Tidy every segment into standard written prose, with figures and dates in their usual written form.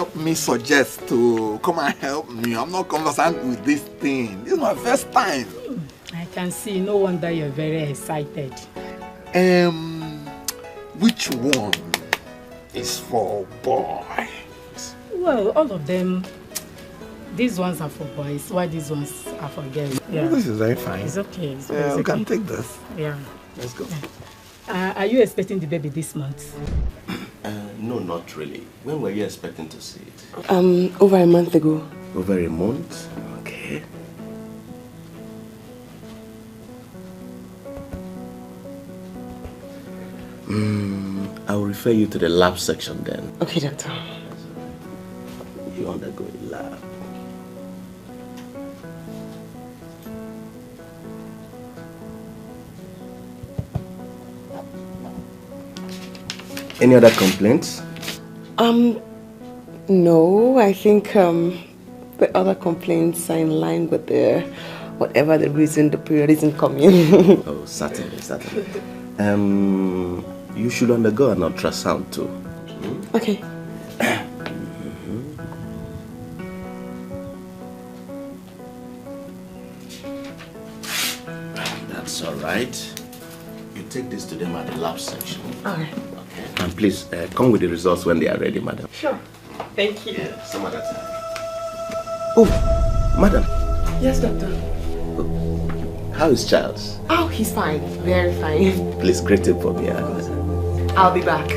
help me suggest to come and help me. I'm not conversant with this thing. This is my first time. I can see. No wonder you're very excited. Which one is for boys? Well, all of them. These ones are for boys, while these ones are for girls. Yeah. Oh, this is very fine. It's okay. Yeah, we can take this. Yeah. Let's go. Yeah. Are you expecting the baby this month? No, not really. When were you expecting to see it? Over a month ago. Over a month? Okay. I'll refer you to the lab section then. Okay, doctor. You undergo a lab. Any other complaints? No, I think the other complaints are in line with the whatever the reason the period isn't coming. Oh, certainly, certainly. You should undergo an ultrasound too. Okay. That's all right. You take this to them at the lab section. All right. Okay. And please come with the results when they are ready, madam. Sure. Thank you. Yeah, some other time. Oh, madam. Yes, doctor. How is Charles? Oh, he's fine. Very fine. Please greet him for me. I'll be back.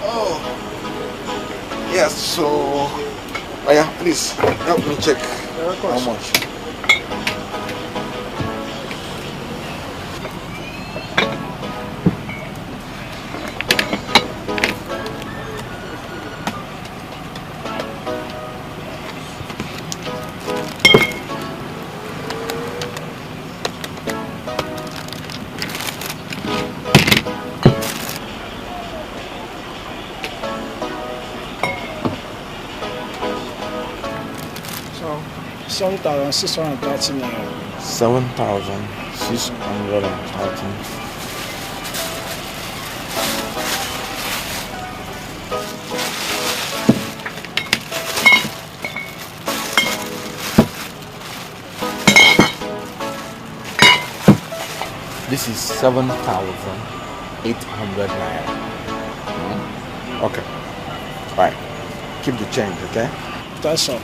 Oh, yes. So, yeah, please help me check how much. So, 7,630 naira. 7,630. This is 7,800 naira. Okay. Fine. Keep the change, okay? That's all.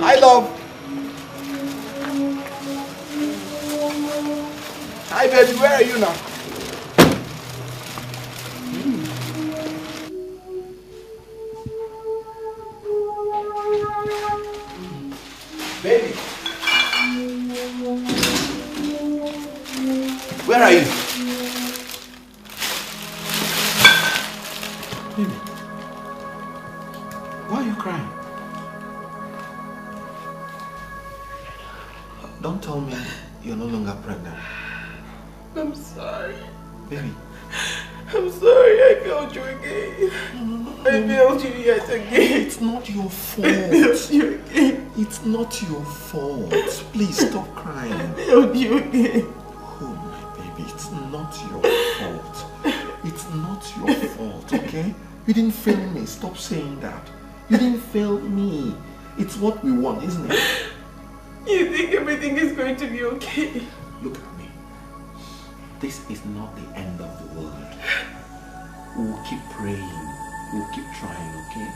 Hi, love. Hi, baby. Where are you now? Baby. Where are you? Baby. Why are you crying? Don't tell me you're no longer pregnant. I'm sorry. Baby. I'm sorry I failed you again. I failed you yet again. It's not your fault. I failed you again. It's not your fault. Please stop crying. I failed you again. Oh, my baby, it's not your fault. It's not your fault, okay? You didn't fail me. Stop saying that. You didn't fail me. It's what we want, isn't it? You think everything is going to be okay? Look at me. This is not the end of the world. We'll keep praying. We'll keep trying, okay?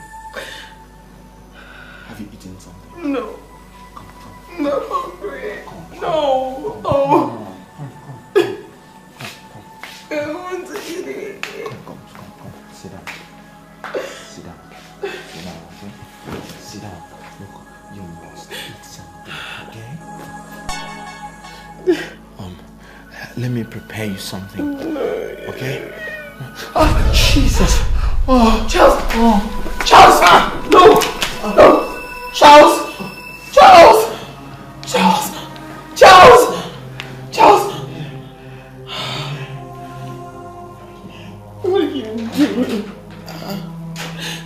Have you eaten something? No. Come. I'm not hungry. Come. No. Oh. I want to eat it. Come. Sit down. Sit down. Sit down, okay? Sit down. Look, you must eat something, okay? Let me prepare you something, okay? Oh, Jesus! Oh, Charles! Oh, Charles! No! No! Charles! Charles! Charles! Charles! Charles! What are you doing?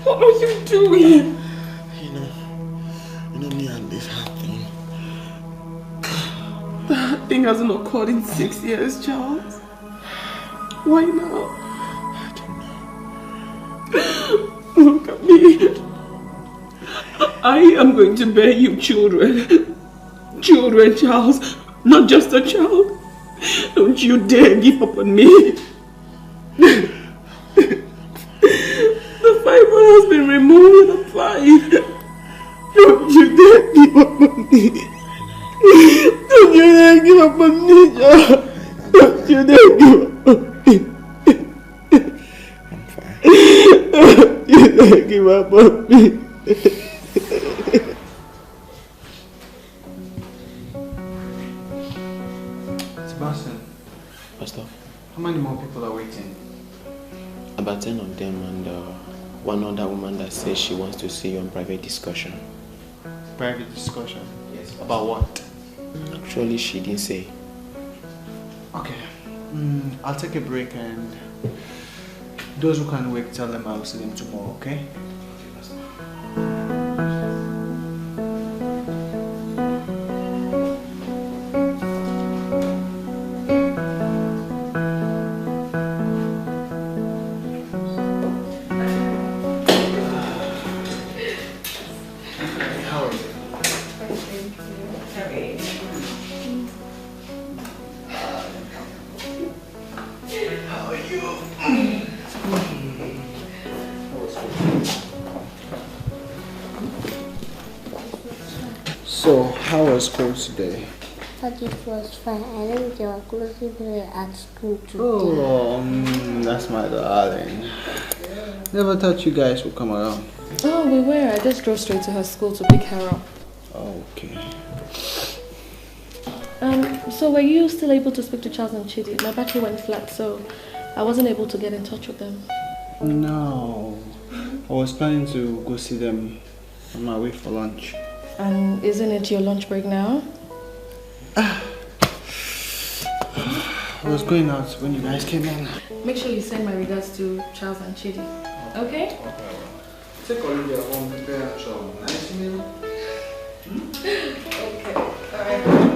What are you doing? You know me and this hard thing. That thing hasn't occurred in 6 years, Charles. Why now? I don't know. Look at me. I am going to bear you children. Children, Charles. Not just a child. Don't you dare give up on me. The fiber has been removed and applied. Don't you dare give up on me. Don't you dare give up on me, Charles. Don't you dare give up on me. I'm fine. Don't you dare give up on me. Sebastian, Pastor, how many more people are waiting? about 10 of them and one other woman that says she wants to see you on private discussion. Private discussion? Yes. About what? Actually, she didn't say. Okay. I'll take a break and those who can wait, tell them I'll see them tomorrow, okay? So, how was school today? But it was fine. I think they were closing here at school today. Oh, that's my darling. Never thought you guys would come around. Oh, we were. I just drove straight to her school to pick her up. Okay. So were you still able to speak to Charles and Chidi? My battery went flat, so I wasn't able to get in touch with them. No. I was planning to go see them on my way for lunch. And isn't it your lunch break now? I was going out when you guys came in. Make sure you send my regards to Charles and Chidi. Okay? Take Olivia home, prepare some nice meal. Okay. Alright.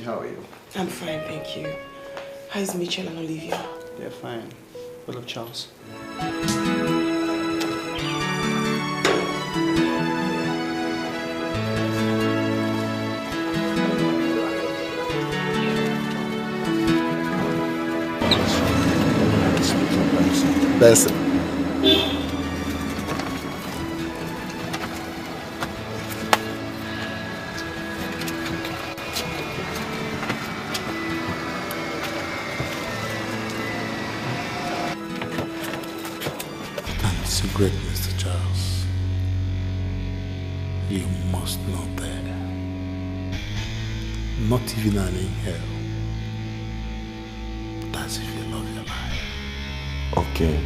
How are you? I'm fine, thank you. How's Mitchell and Olivia? They're fine. What of Charles? Benson. Great Mr. Charles, you must know that not even an inhale as if you love your life. Okay.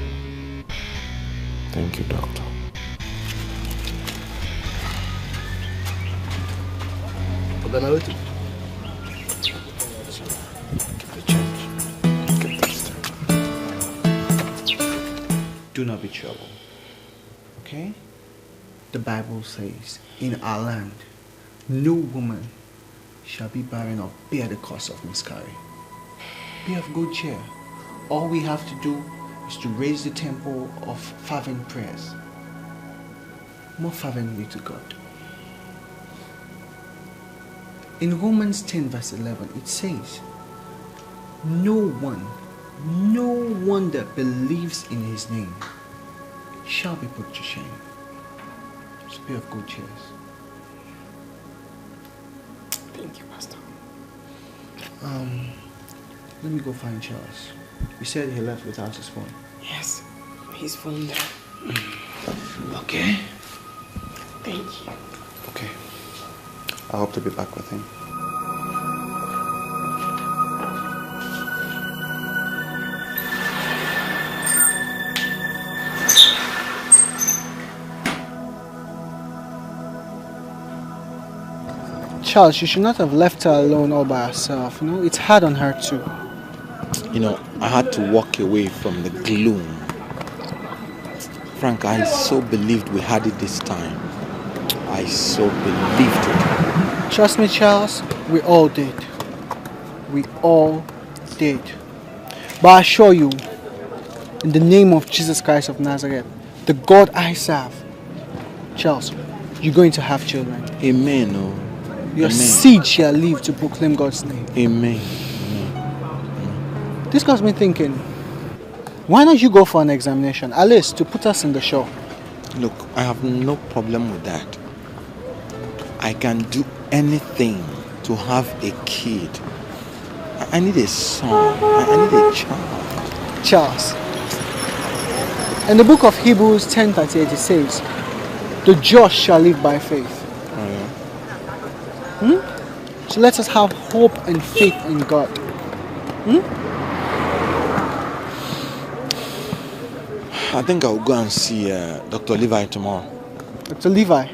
Thank you, doctor. Do not be troubled. Okay? The Bible says, in our land, no woman shall be barren or bear the curse of miscarriage. Be of good cheer. All we have to do is to raise the temple of fervent prayers, more fervently to God. In Romans 10 verse 11, it says, no one that believes in his name shall be put to shame. So be of good cheer. Thank you, Pastor. Let me go find Charles. You said he left without his phone. Yes, his phone there. Okay. Thank you. Okay. I hope to be back with him. Charles, you should not have left her alone all by herself. You know, it's hard on her too. You know, I had to walk away from the gloom. Frank, I so believed we had it this time. I so believed it. Trust me, Charles, we all did. We all did. But I assure you, in the name of Jesus Christ of Nazareth, the God I serve, Charles, you're going to have children. Amen. Oh. Your Amen. seed shall live to proclaim God's name. Amen. This got me thinking, why not you go for an examination, at least to put us in the show? Look, I have no problem with that. I can do anything to have a kid. I need a son. I need a child. Charles, in the book of Hebrews 10:38 it says, the just shall live by faith. Oh, yeah. So let us have hope and faith in God. I think I'll go and see Dr. Levi tomorrow. Dr. Levi?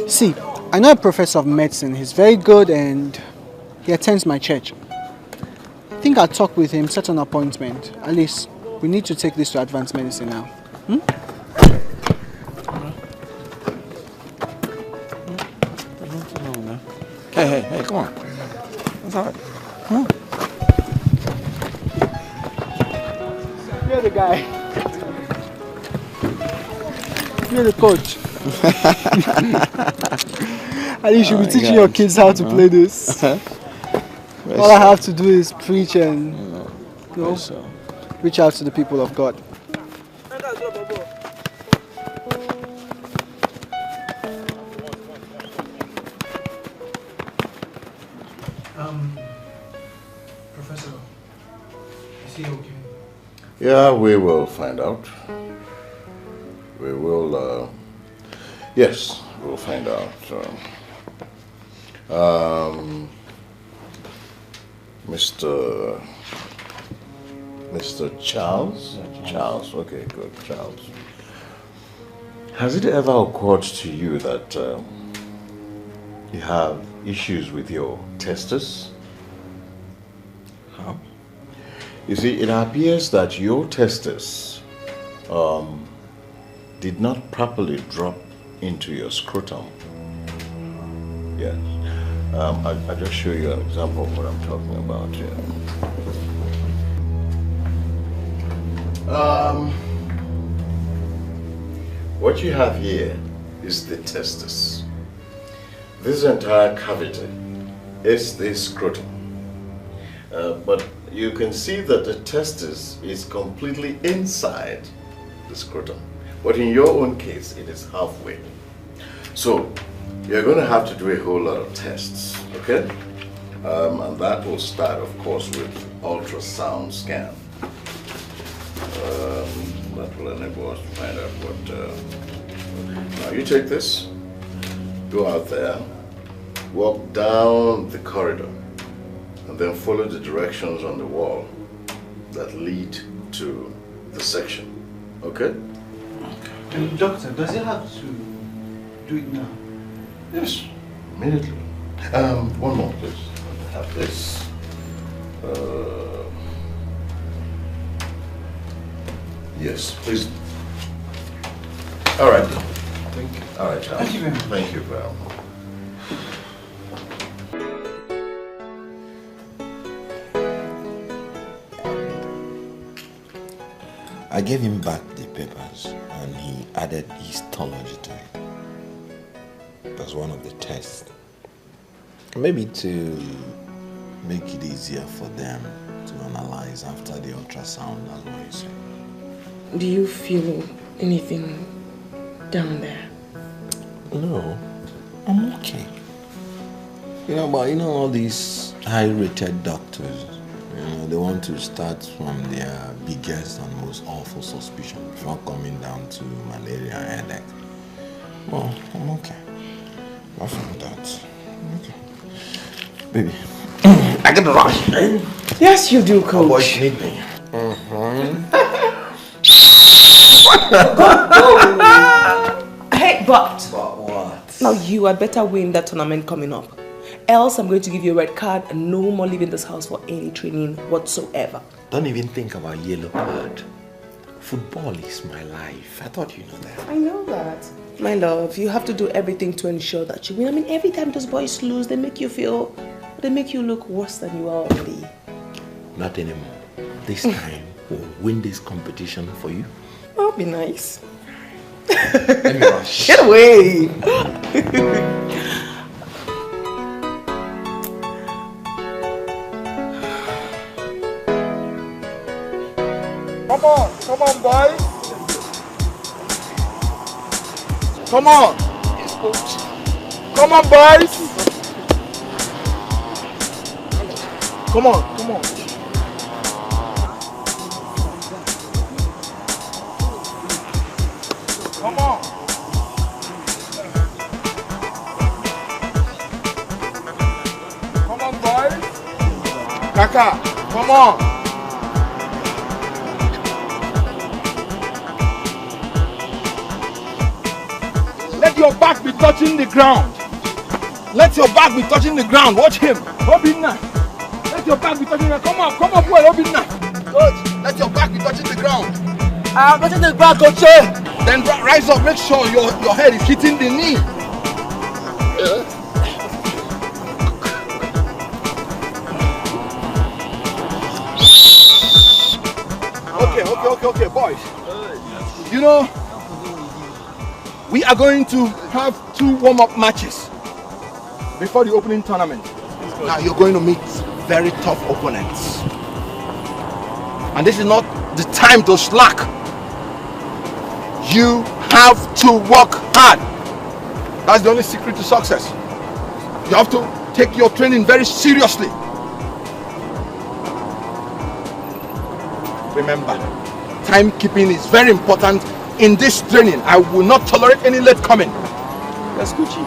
See, I know a professor of medicine. He's very good and he attends my church. I think I'll talk with him, set an appointment. At least, we need to take this to advanced medicine now. Hey, come on. That's all right. Huh? You're the guy. You're the coach. And you should be teaching your kids how to play this. All I have to do is preach and reach out to the people of God. Professor, is he okay? Yeah, we will find out. We will, yes, we'll find out. Mr. Charles? Charles, okay, good, Charles. Has it ever occurred to you that you have issues with your testes? How? You see, it appears that your testes did not properly drop into your scrotum. Yes. I'll just show you an example of what I'm talking about here. What you have here is the testis. This entire cavity is the scrotum. But you can see that the testis is completely inside the scrotum. But in your own case, it is halfway. So, you're going to have to do a whole lot of tests, okay? And that will start, of course, with ultrasound scan. That will enable us to find out what... Now, you take this, go out there, walk down the corridor and then follow the directions on the wall that lead to the section. Okay? Doctor, does he have to do it now? Yes, immediately. One more, please. I have this. Yes, please. All right. Thank you. All right, Charles. Thank you very much. Thank you, Val. I gave him back the papers and he added histology to it. That's one of the tests. Maybe to make it easier for them to analyze after the ultrasound, that's what he said. Do you feel anything down there? No, I'm okay. But all these high-rated doctors, they want to start from their biggest and most awful suspicion before coming down to malaria and headache. Well, I'm okay. Apart from that, I'm okay. Baby, I gotta rush. Yes, you do, Coach. Oh, boys need me. Hey, but what? now you had better win that tournament coming up. Else I'm going to give you a red card and no more leaving this house for any training whatsoever. Don't even think about yellow card. Football is my life. I thought you know that. I know that. My love, you have to do everything to ensure that you win. Every time those boys lose, they make you look worse than you are already. Not anymore. This time, we'll win this competition for you. That'll be nice. Let me rush. Get away! Come on, boys. Come on. Come on, boys. Come on. Come on. Come on, boys. Kaka, come on. Let your back be touching the ground. Let your back be touching the ground. Watch him. Obinna. Let your back be touching the ground. Come up well, Obinna. Good. Let your back be touching the ground. I'm touching the ground, Coach. Then rise up. Make sure your head is hitting the knee. Okay, boys. We are going to have 2 warm-up matches before the opening tournament. Now you're going to meet very tough opponents. And this is not the time to slack. You have to work hard. That's the only secret to success. You have to take your training very seriously. Remember, timekeeping is very important in this training. I will not tolerate any late coming. Yes, Gucci.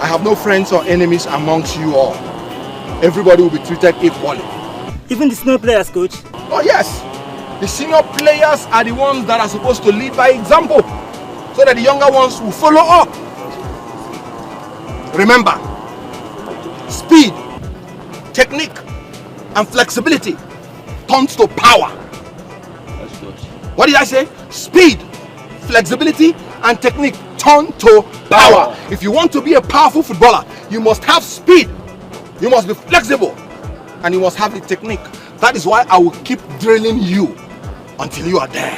I have no friends or enemies amongst you all. Everybody will be treated equally. Even the senior players, Coach? Oh yes. The senior players are the ones that are supposed to lead by example, so that the younger ones will follow up. Remember, speed, technique, and flexibility turns to power. What did I say? Speed, flexibility, and technique turn to power. If you want to be a powerful footballer, you must have speed, you must be flexible, and you must have the technique. That is why I will keep drilling you until you are there.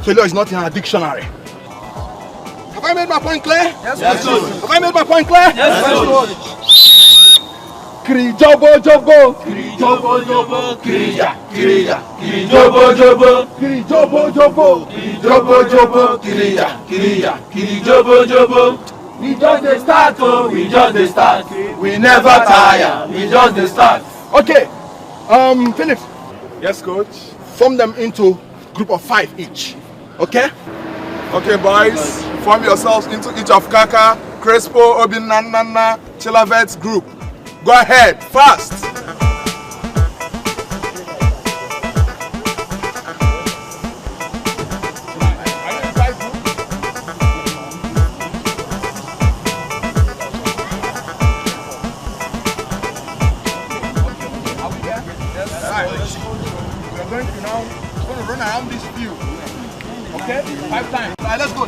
Failure is not in our dictionary. Have I made my point clear? Yes, Coach. Have I made my point clear? Yes, Coach. Kiri jobo jobo, kiri jobo jobo, kirija, kirija, kiri jobo jobo, kiri jobo jobo, kiri jobo jobo, kirija, kirija, kiri jobo jobo. We just dey start, oh, we just dey start. We never tire, we just dey start. Okay, Philip. Yes, Coach. Form them into group of 5 each. Okay? Okay, boys. Form yourselves into each of Kaka, Crespo Obinanana Chilavet Group. Go ahead, fast! We're going to run around this field. Okay? 5 times. All right, let's go.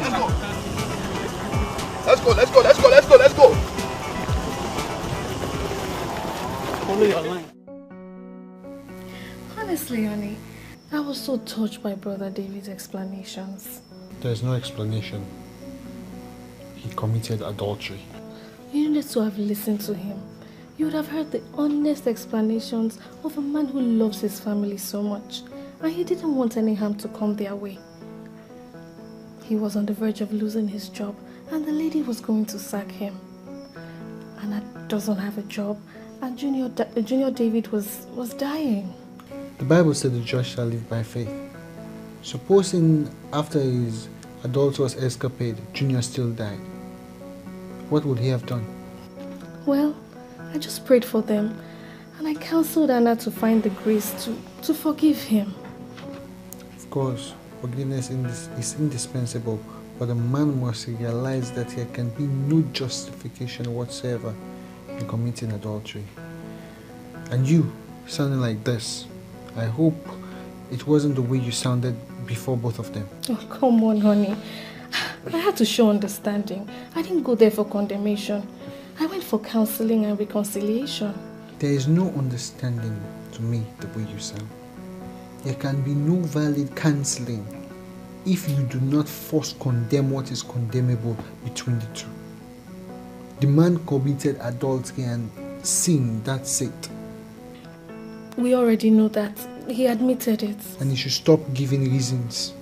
Let's go. Follow your line. Honestly, honey, I was so touched by Brother David's explanations. There's no explanation. He committed adultery. You needed to have listened to him. You would have heard the honest explanations of a man who loves his family so much, and he didn't want any harm to come their way. He was on the verge of losing his job, and the lady was going to sack him. Anna doesn't have a job, and Junior David was dying. The Bible said the just shall live by faith. Supposing after his adulterous escapade, Junior still died, what would he have done? Well, I just prayed for them, and I counseled Anna to find the grace to forgive him. Of course, forgiveness is indispensable, but a man must realize that there can be no justification whatsoever in committing adultery. And you, sounding like this, I hope it wasn't the way you sounded before both of them. Oh, come on, honey. I had to show understanding. I didn't go there for condemnation. I went for counseling and reconciliation. There is no understanding to me the way you sound. There can be no valid counseling if you do not first condemn what is condemnable between the two. The man committed adultery and sin, that's it. We already know that. He admitted it. And he should stop giving reasons.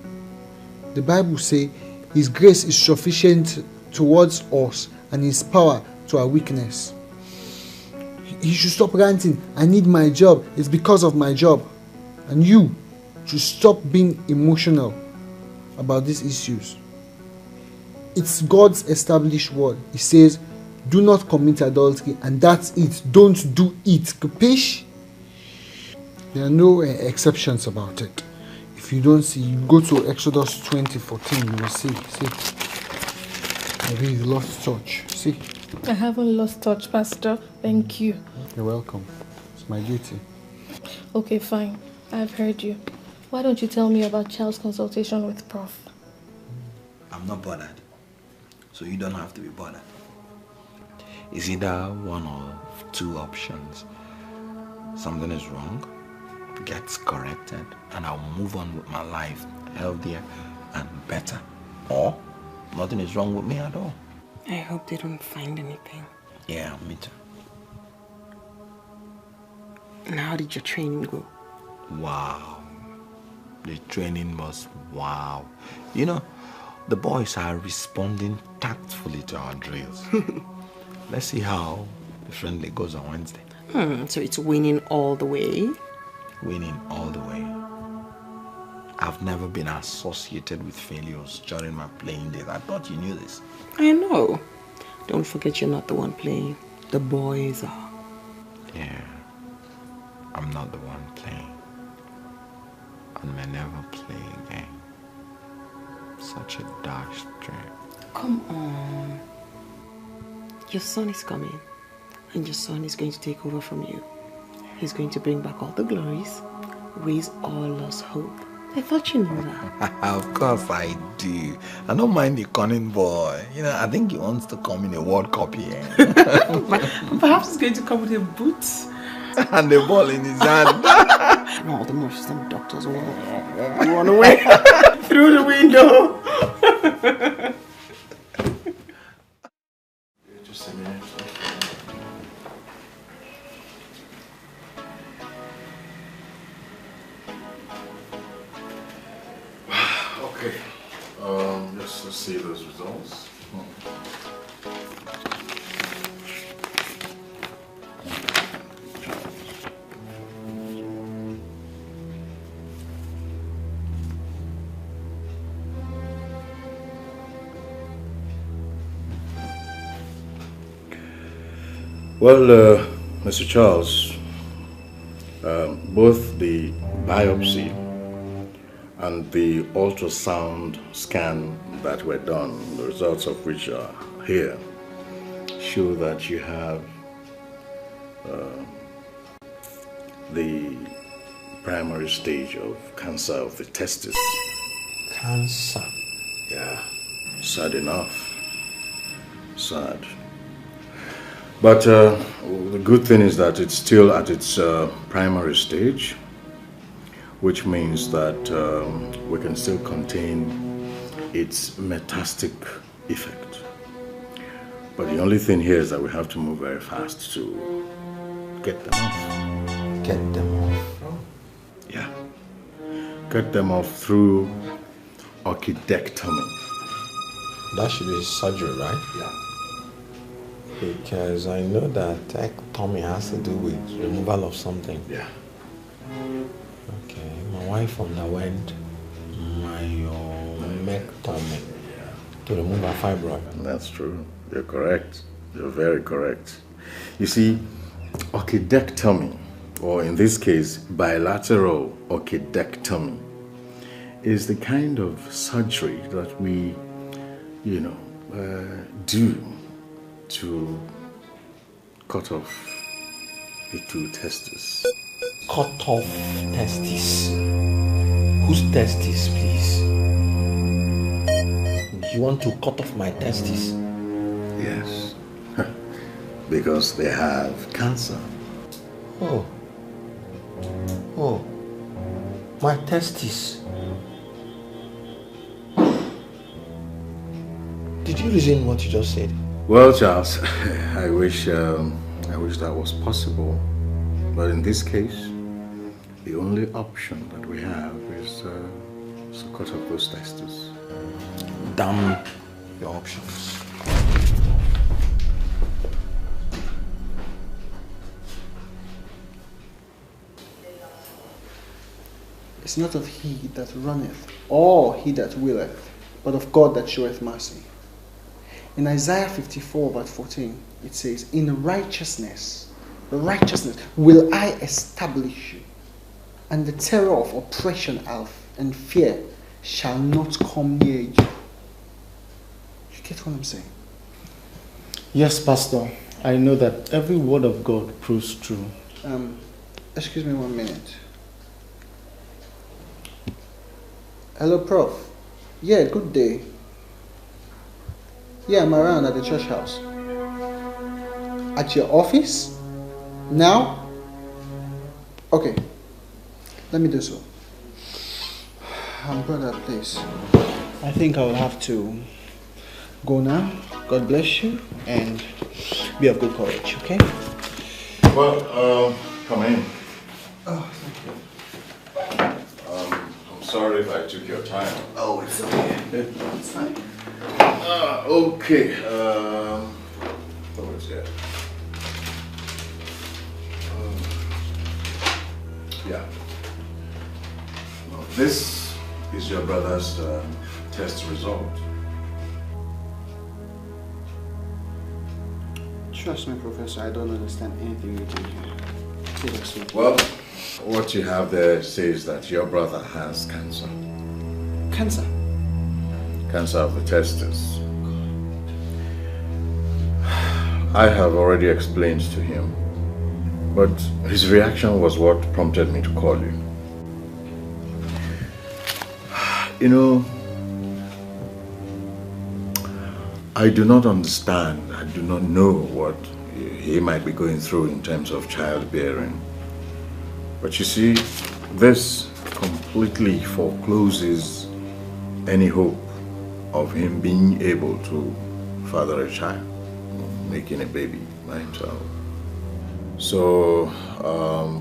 The Bible says His grace is sufficient towards us and His power to our weakness. He should stop ranting, I need my job, it's because of my job. And you should stop being emotional about these issues. It's God's established word. It says, do not commit adultery, and that's it. Don't do it. Capish? There are no exceptions about it. If you don't see, you go to Exodus 20:14, you will see. Maybe you lost touch. See? I haven't lost touch, Pastor. Thank you. You're welcome. It's my duty. Okay, fine. I've heard you. Why don't you tell me about child's consultation with Prof? I'm not bothered. So you don't have to be bothered. It's either one of two options. Something is wrong, gets corrected, and I'll move on with my life healthier and better. Or nothing is wrong with me at all. I hope they don't find anything. Yeah, me too. And how did your training go? Wow. The training was wow. You know, the boys are responding tactfully to our drills. Let's see how the friendly goes on Wednesday. So it's winning all the way? Winning all the way. I've never been associated with failures during my playing days. I thought you knew this. I know. Don't forget you're not the one playing. The boys are. Yeah. I'm not the one playing. I may never play again. Such a dark dream. Come on. Your son is coming. And your son is going to take over from you. He's going to bring back all the glories. Raise all lost hope. I thought you knew that. Of course I do. I don't mind the cunning boy. You know, I think he wants to come in a World Cup here. Perhaps he's going to come with a boot. And the ball in his hand. And all the Muslim doctors will run away through the window. Just a minute. Okay. Just to see those results. Well, Mr. Charles, both the biopsy and the ultrasound scan that were done, the results of which are here, show that you have the primary stage of cancer of the testis. Cancer? Yeah. Sad enough. Sad. But the good thing is that it's still at its primary stage, which means that we can still contain its metastatic effect. But the only thing here is that we have to move very fast to get them off. Get them off? Yeah. Get them off through orchidectomy. That should be surgery, right? Yeah. Because I know that ectomy has to do with removal of something. Yeah. Okay, my wife underwent myomectomy to remove her fibroid. That's true. You're correct. You're very correct. You see, orchidectomy, or in this case, bilateral orchidectomy, is the kind of surgery that we, do to cut off the two testes. Cut off testes? Whose testes, please? You want to cut off my testes? Yes. Because they have cancer. Oh. My testes. Did you reason what you just said? Well, Charles, I wish that was possible. But in this case, the only option that we have is to cut off those testes. Damn your options. It's not of he that runneth, or he that willeth, but of God that showeth mercy. In Isaiah 54 verse 14, it says, in righteousness will I establish you, and the terror of oppression and fear shall not come near you. You get what I'm saying? Yes, Pastor. I know that every word of God proves true. Excuse me 1 minute. Hello, Prof. Yeah, good day. Yeah, I'm around at the church house. At your office? Now? Okay. Let me do so. Brother, please. I think I will have to go now. God bless you and be of good courage, okay? Well, come in. Oh, thank you. I'm sorry if I took your time. Oh, it's okay. It's fine. Okay. What was that? Yeah. Well, this is your brother's test result. Trust me, Professor, I don't understand anything you do here. Please explain. Well, what you have there says that your brother has cancer. Cancer? Cancer of the testes. I have already explained to him, but his reaction was what prompted me to call you. You know, I do not understand, I do not know what he might be going through in terms of childbearing. But you see, this completely forecloses any hope of him being able to father a child, making a baby by himself. So,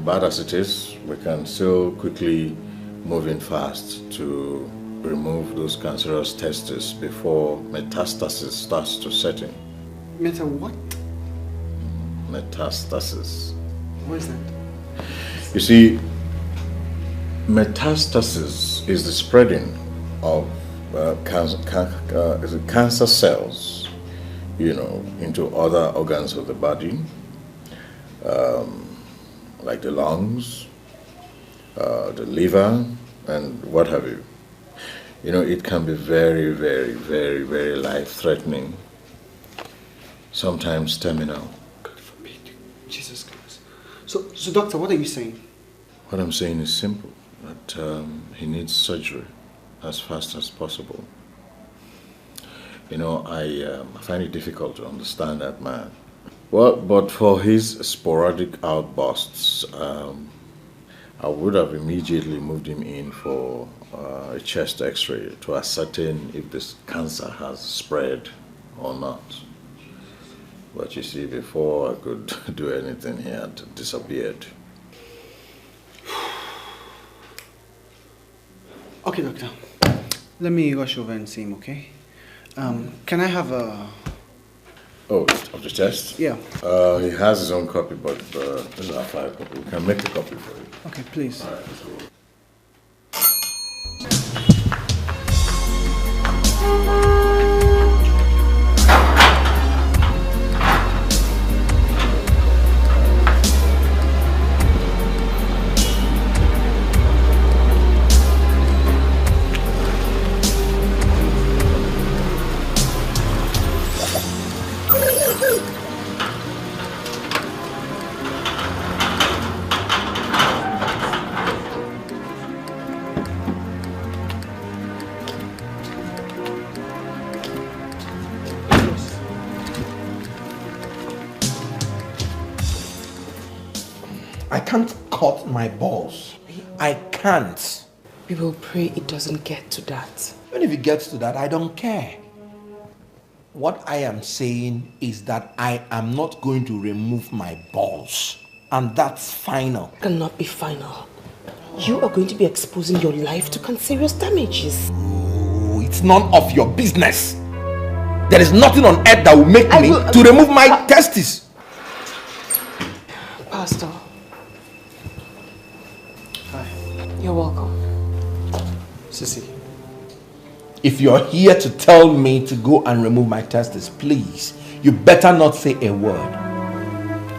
bad as it is, we can still quickly move in fast to remove those cancerous testes before metastasis starts to set in. Meta what? Metastasis. What is that? You see, metastasis is the spreading of cancer cells, into other organs of the body, like the lungs, the liver, and what have you. You know, it can be very, very, very, very life-threatening. Sometimes terminal. God forbid. Jesus Christ. So doctor, what are you saying? What I'm saying is simple. That he needs surgery as fast as possible. You know, I find it difficult to understand that man. Well, but for his sporadic outbursts, I would have immediately moved him in for a chest x-ray to ascertain if this cancer has spread or not. But you see, before I could do anything, he had disappeared. Okay, doctor. Let me rush over and see him, okay? Can I have a... Oh, of the test? Yeah. He has his own copy, but this is our file copy. We can make a copy for you. Okay, please. All right, let's go. I can't cut my balls. I can't. We will pray it doesn't get to that. Even if it gets to that, I don't care. What I am saying is that I am not going to remove my balls. And that's final. It cannot be final. You are going to be exposing your life to cancerous damages. Oh, it's none of your business. There is nothing on earth that will make me to remove my testes. Pastor. Hi. You're welcome. Sissy. If you're here to tell me to go and remove my testes, please, you better not say a word.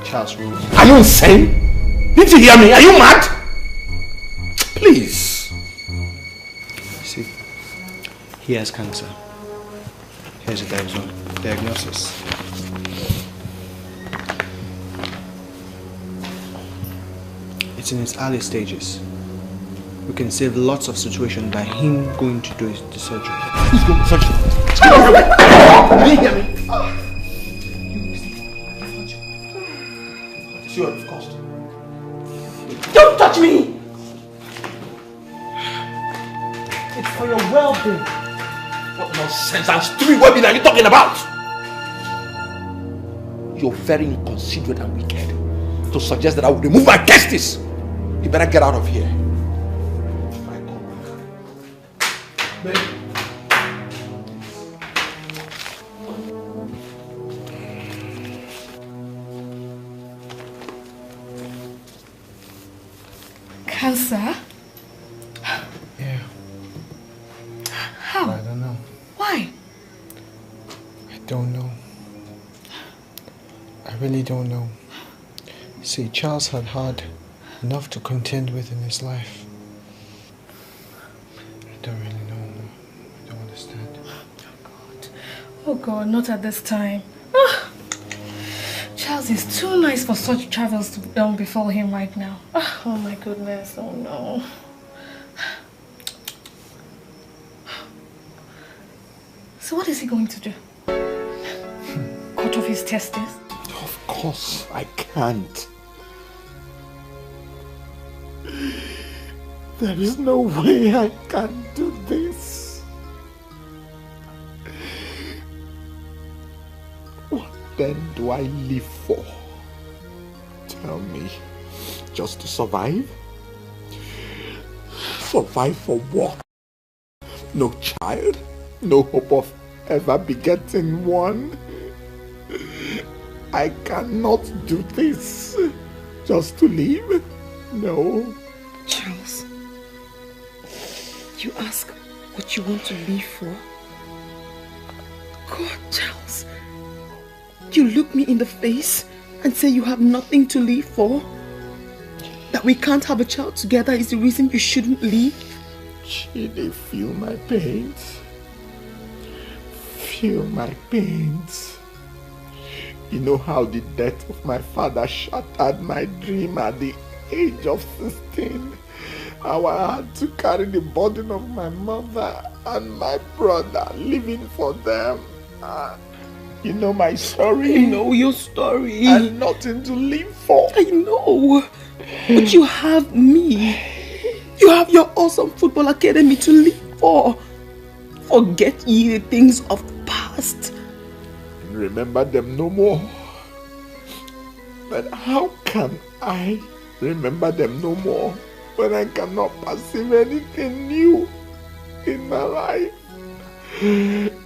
Charles Rose. Are you insane? Did you hear me? Are you mad? Please. See, he has cancer. Here's a diagnosis. It's in its early stages. We can save lots of situations by him going to do the surgery. Who's going to surgery? Get out of the way! You didn't hear me. See what it cost. Don't touch me! It's for your well-being. What nonsense and stupid well-being are you talking about? You're very inconsiderate and wicked to suggest that I would remove my testes. You better get out of here. Baby. Cancer? Yeah. How? I don't know. Why? I don't know. I really don't know. See, Charles had had enough to contend with in his life. I don't really know. I don't understand. Oh God, not at this time. Charles is too nice for such travels to befall him right now. Oh my goodness, oh no. So what is he going to do? Cut off his testes? Of course I can't. There is no way I can do this. What then do I live for? Tell me, just to survive? Survive for what? No child? No hope of ever begetting one? I cannot do this just to live. No. Charles, you ask what you want to live for? God, Charles, you look me in the face and say you have nothing to live for? That we can't have a child together is the reason you shouldn't leave? Chidi, feel my pains. Feel my pains. You know how the death of my father shattered my dream at the age of 16. How I had to carry the burden of my mother and my brother, living for them. You know my story. I know your story. And nothing to live for. I know. But you have me. You have your awesome football academy to live for. Forget ye the things of the past. Remember them no more. But how can I remember them no more when I cannot perceive anything new in my life?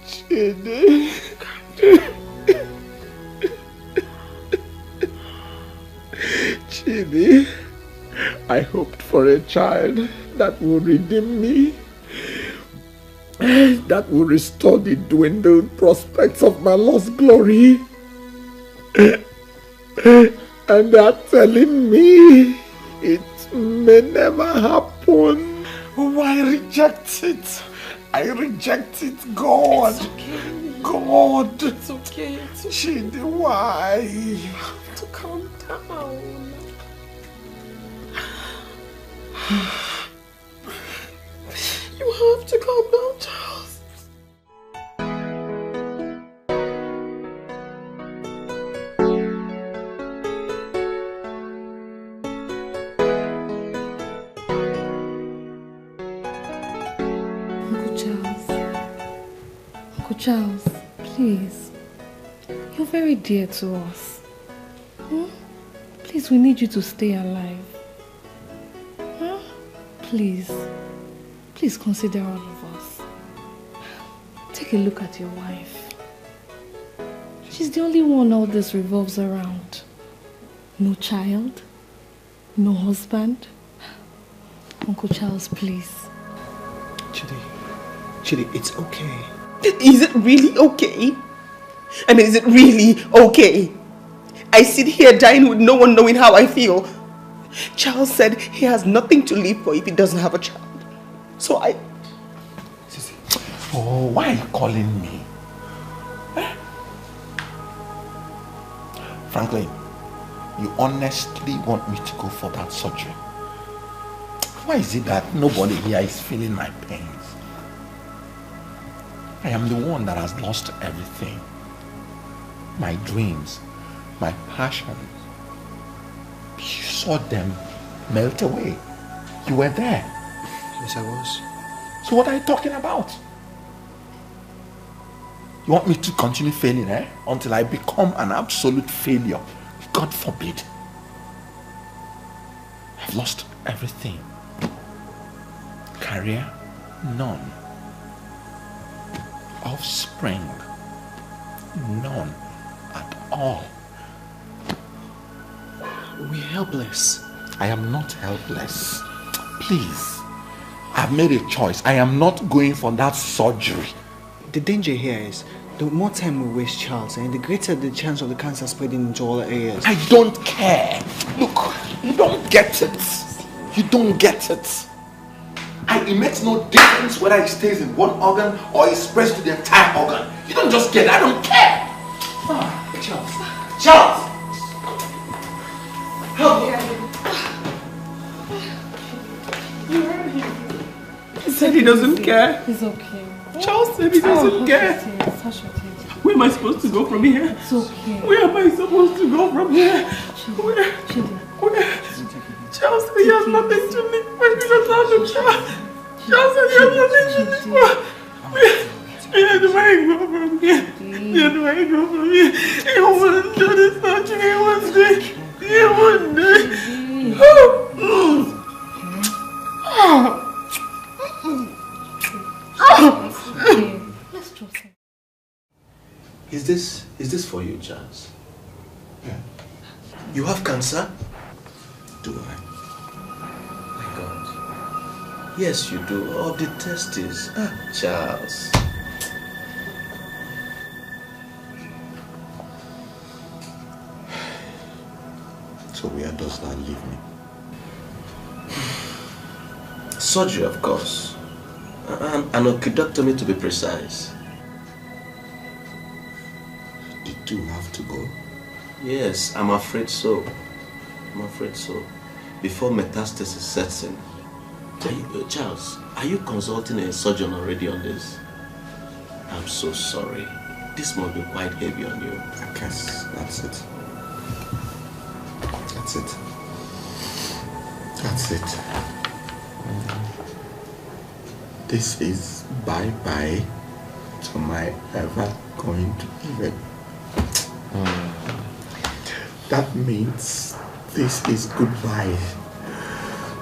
Chidi. Chidi, I hoped for a child that will redeem me, that will restore the dwindled prospects of my lost glory. And they're telling me it may never happen. Why reject it? I reject it, God. It's okay. God. It's okay. It's okay. Chidi, why? You have to calm down. You have to calm down, Charles. Uncle Charles, please. You're very dear to us. Please, we need you to stay alive. Please. Please consider all of us. Take a look at your wife. She's the only one all this revolves around. No child, no husband. Uncle Charles, please. Chidi, it's okay. Is it really okay? I mean, is it really okay? I sit here dying with no one knowing how I feel. Charles said he has nothing to live for if he doesn't have a child. So I... Sissy. Oh, why are you calling me? Franklin, you honestly want me to go for that surgery? Why is it that nobody here is feeling my pains? I am the one that has lost everything. My dreams, my passions. You saw them melt away. You were there. Yes, I was. So what are you talking about? You want me to continue failing, until I become an absolute failure? God forbid. I've lost everything. Career, none. Offspring, none at all. We're helpless. I am not helpless. Please. I've made a choice. I am not going for that surgery. The danger here is, the more time we waste, Charles, and the greater the chance of the cancer spreading into all areas. I don't care. Look, you don't get it. You don't get it. It makes no difference whether it stays in one organ or it spreads to the entire organ. You don't just get it. I don't care. Charles. Charles! Help me. He said he doesn't care. It's okay. Charles said he doesn't care. Where am I supposed to go from here? It's okay. Where am I supposed to go from here? Where? Charles said he has nothing to live for. He doesn't have a child. Charles said he has nothing to live for. Where do I go from here? Where do I go from here? He wouldn't do this surgery. He wouldn't do it. He wouldn't do it. Let's trust him. Is this for you, Charles? Yeah. You have cancer? Do I? My God. Yes, you do. Of the testes. Charles. So where does that leave me? Surgery, of course. An occluctomy to be precise. The two have to go? Yes, I'm afraid so. I'm afraid so. Before metastasis sets in. Charles, are you consulting a surgeon already on this? I'm so sorry. This must be quite heavy on you. I guess that's it. That's it. That's it. This is bye-bye to my ever going to heaven. That means this is goodbye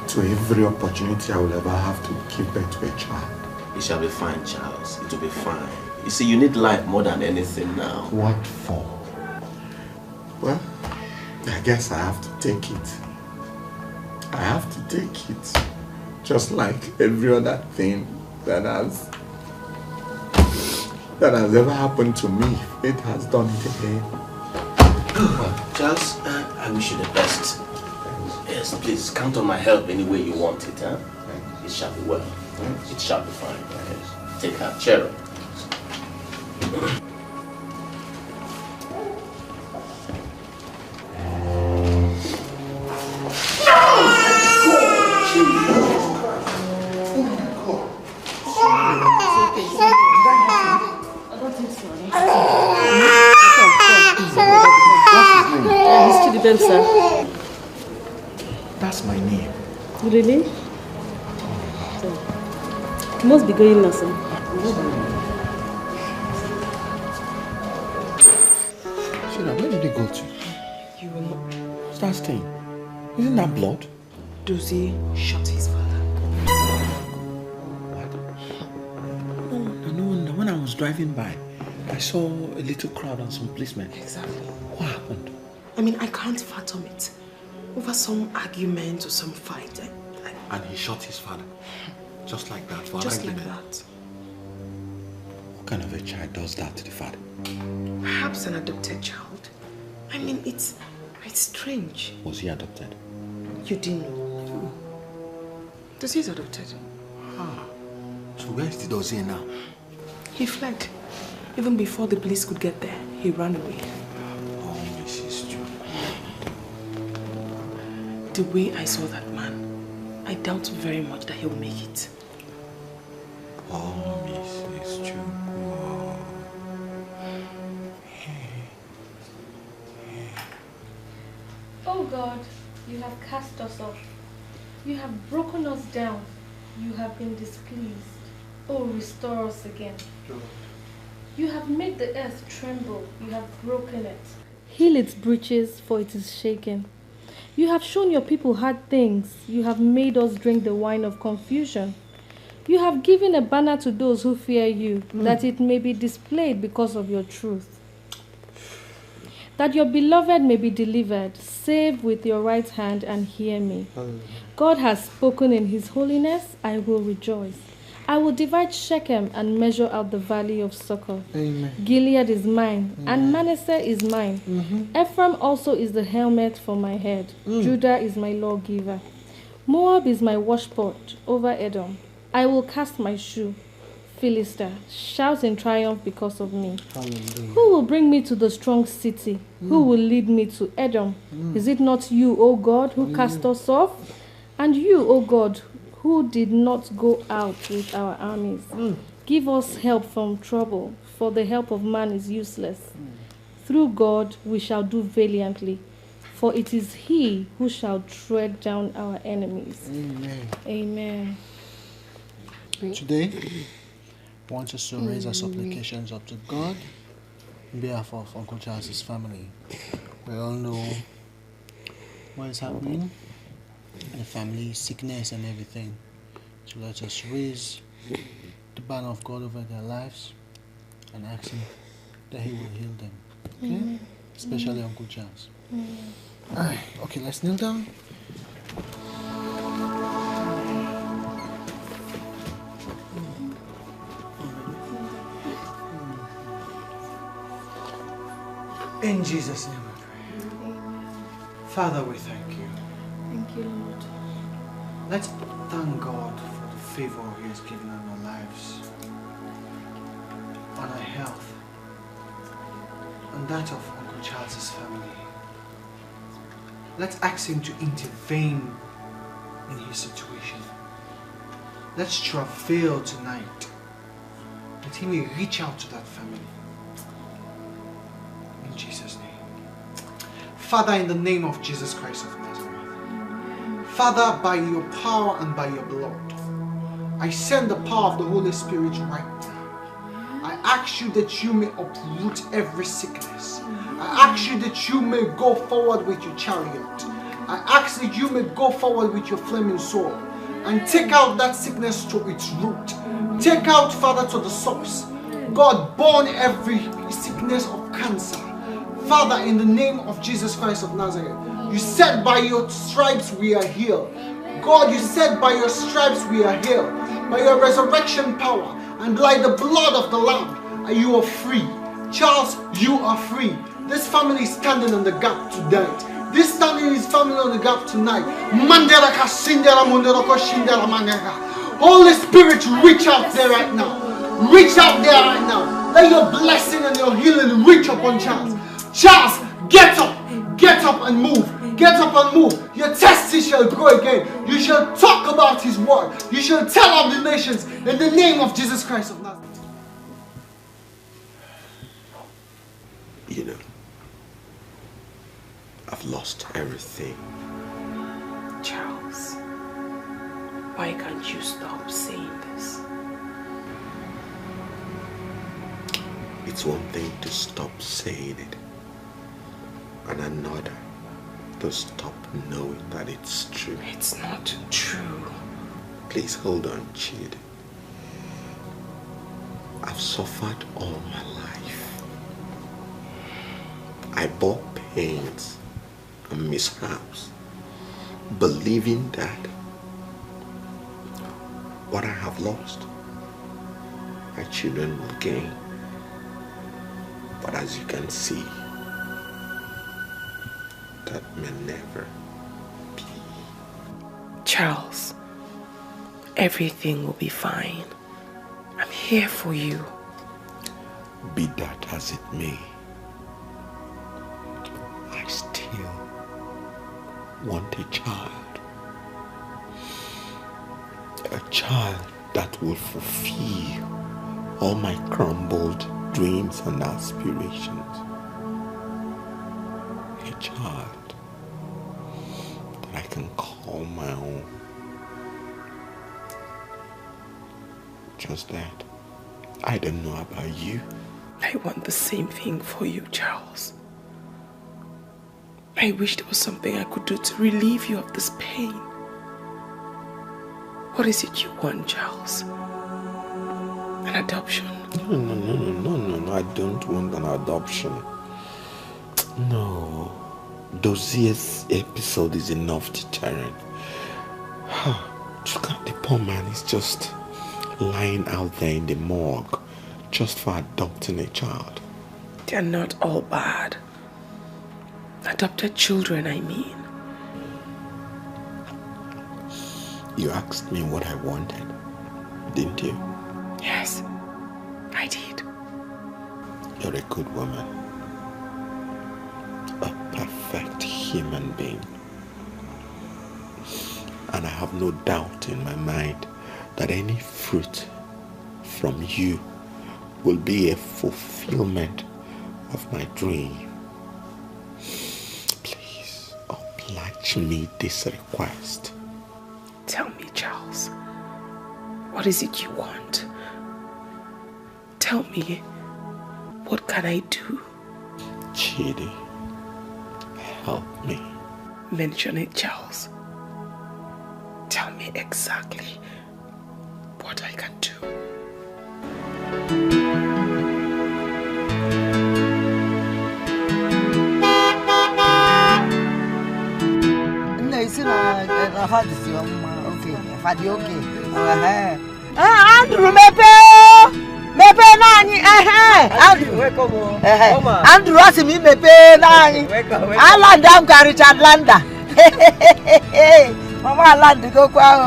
to every opportunity I will ever have to give birth to a child. It shall be fine, Charles. It will be fine. You see, you need life more than anything now. What for? Well, I guess I have to take it. I have to take it. Just like every other thing that has ever happened to me. It has done it again. Well, Charles, I wish you the best. Yes, please, count on my help any way you want it, huh? It shall be well. It shall be fine. Yes. Take her, cheer up. Sir. That's my name. Really? You must be going now, sir. Sheila, where did they go to? You will not. What's that stain? Isn't that blood? Dozie shot his father. No wonder when I was driving by, I saw a little crowd and some policemen. Exactly. What happened? I mean, I can't fathom it. Over some argument or some fight. And he shot his father. Just like that, for just an argument. like that. What kind of a child does that to the father? Perhaps an adopted child. I mean, it's strange. Was he adopted? You didn't know. Dozie is adopted. Ah. So where is the Dozie now? He fled. Even before the police could get there, he ran away. The way I saw that man, I doubt very much that he'll make it. Oh, Mrs. Chukwu. Oh God, you have cast us off. You have broken us down. You have been displeased. Oh, restore us again. You have made the earth tremble. You have broken it. Heal its breaches, for it is shaken. You have shown your people hard things. You have made us drink the wine of confusion. You have given a banner to those who fear you, that it may be displayed because of your truth. That your beloved may be delivered. Save with your right hand and hear me. God has spoken in his holiness. I will rejoice. I will divide Shechem and measure out the valley of Succor. Amen. Gilead is mine, and Manasseh is mine. Ephraim also is the helmet for my head. Judah is my lawgiver. Moab is my washpot over Edom. I will cast my shoe. Philistine, shout in triumph because of me. Hallelujah. Who will bring me to the strong city? Who will lead me to Edom? Is it not you, O God, who cast us off? And you, O God, who did not go out with our armies? Give us help from trouble, for the help of man is useless. Through God we shall do valiantly, for it is he who shall tread down our enemies. Amen. Amen. Today, I want us to raise our supplications up to God on behalf of Uncle Charles' family. We all know what is happening in the family, sickness and everything. So let us raise the banner of God over their lives and ask him that he will heal them. Okay? Especially Uncle Charles. Alright, okay, let's kneel down. In Jesus' name I pray. Father, we thank you. Thank you, Lord. Let's thank God for the favor He has given on our lives, on our health, and that of Uncle Charles's family. Let's ask Him to intervene in his situation. Let's travail tonight that He may reach out to that family. In Jesus' name. Father, in the name of Jesus Christ of Nazareth. Father, by your power and by your blood, I send the power of the Holy Spirit right now. I ask you that you may uproot every sickness. I ask you that you may go forward with your chariot. I ask that you may go forward with your flaming sword and take out that sickness to its root. Take out, Father, to the source. God, burn every sickness of cancer. Father, in the name of Jesus Christ of Nazareth, you said by your stripes we are healed. God, you said by your stripes we are healed. By your resurrection power and by the blood of the Lamb, you are free. Charles, you are free. This family is standing on the gap tonight. This standing is family on the gap tonight. Holy Spirit, reach out there right now. Reach out there right now. Let your blessing and your healing reach upon Charles. Charles, get up and move. Get up and move. Your testes shall grow again. You shall talk about His word. You shall tell of the nations in the name of Jesus Christ of Nazareth. You know, I've lost everything. Charles, why can't you stop saying this? It's one thing to stop saying it, and another to stop knowing that it's true. It's not true. Please hold on, Chidi. I've suffered all my life. I bore pains and mishaps, believing that what I have lost, my children will gain. But as you can see, that may never be. Charles, everything will be fine. I'm here for you. Be that as it may, I still want a child. A child that will fulfill all my crumbled dreams and aspirations. A child that I can call my own. Just that, I don't know about you. I want the same thing for you, Charles. I wish there was something I could do to relieve you of this pain. What is it you want, Charles? An adoption? No, I don't want an adoption. No. Dozier's episode is enough deterrent. Look at the poor man, he's just lying out there in the morgue just for adopting a child. They're not all bad. Adopted children, I mean. You asked me what I wanted, didn't you? Yes, I did. You're a good woman. A perfect human being. And I have no doubt in my mind that any fruit from you will be a fulfillment of my dream. Please, oblige me this request. Tell me, Charles, what is it you want? Tell me, what can I do? Chidi, help me. Mention it, Charles. Tell me exactly what I can do. Andrew, mepe nani, Andrew, Andrew asị m imepe n'anyị. Alanda m ka Richard Landa. Mama Alanda gokwa o.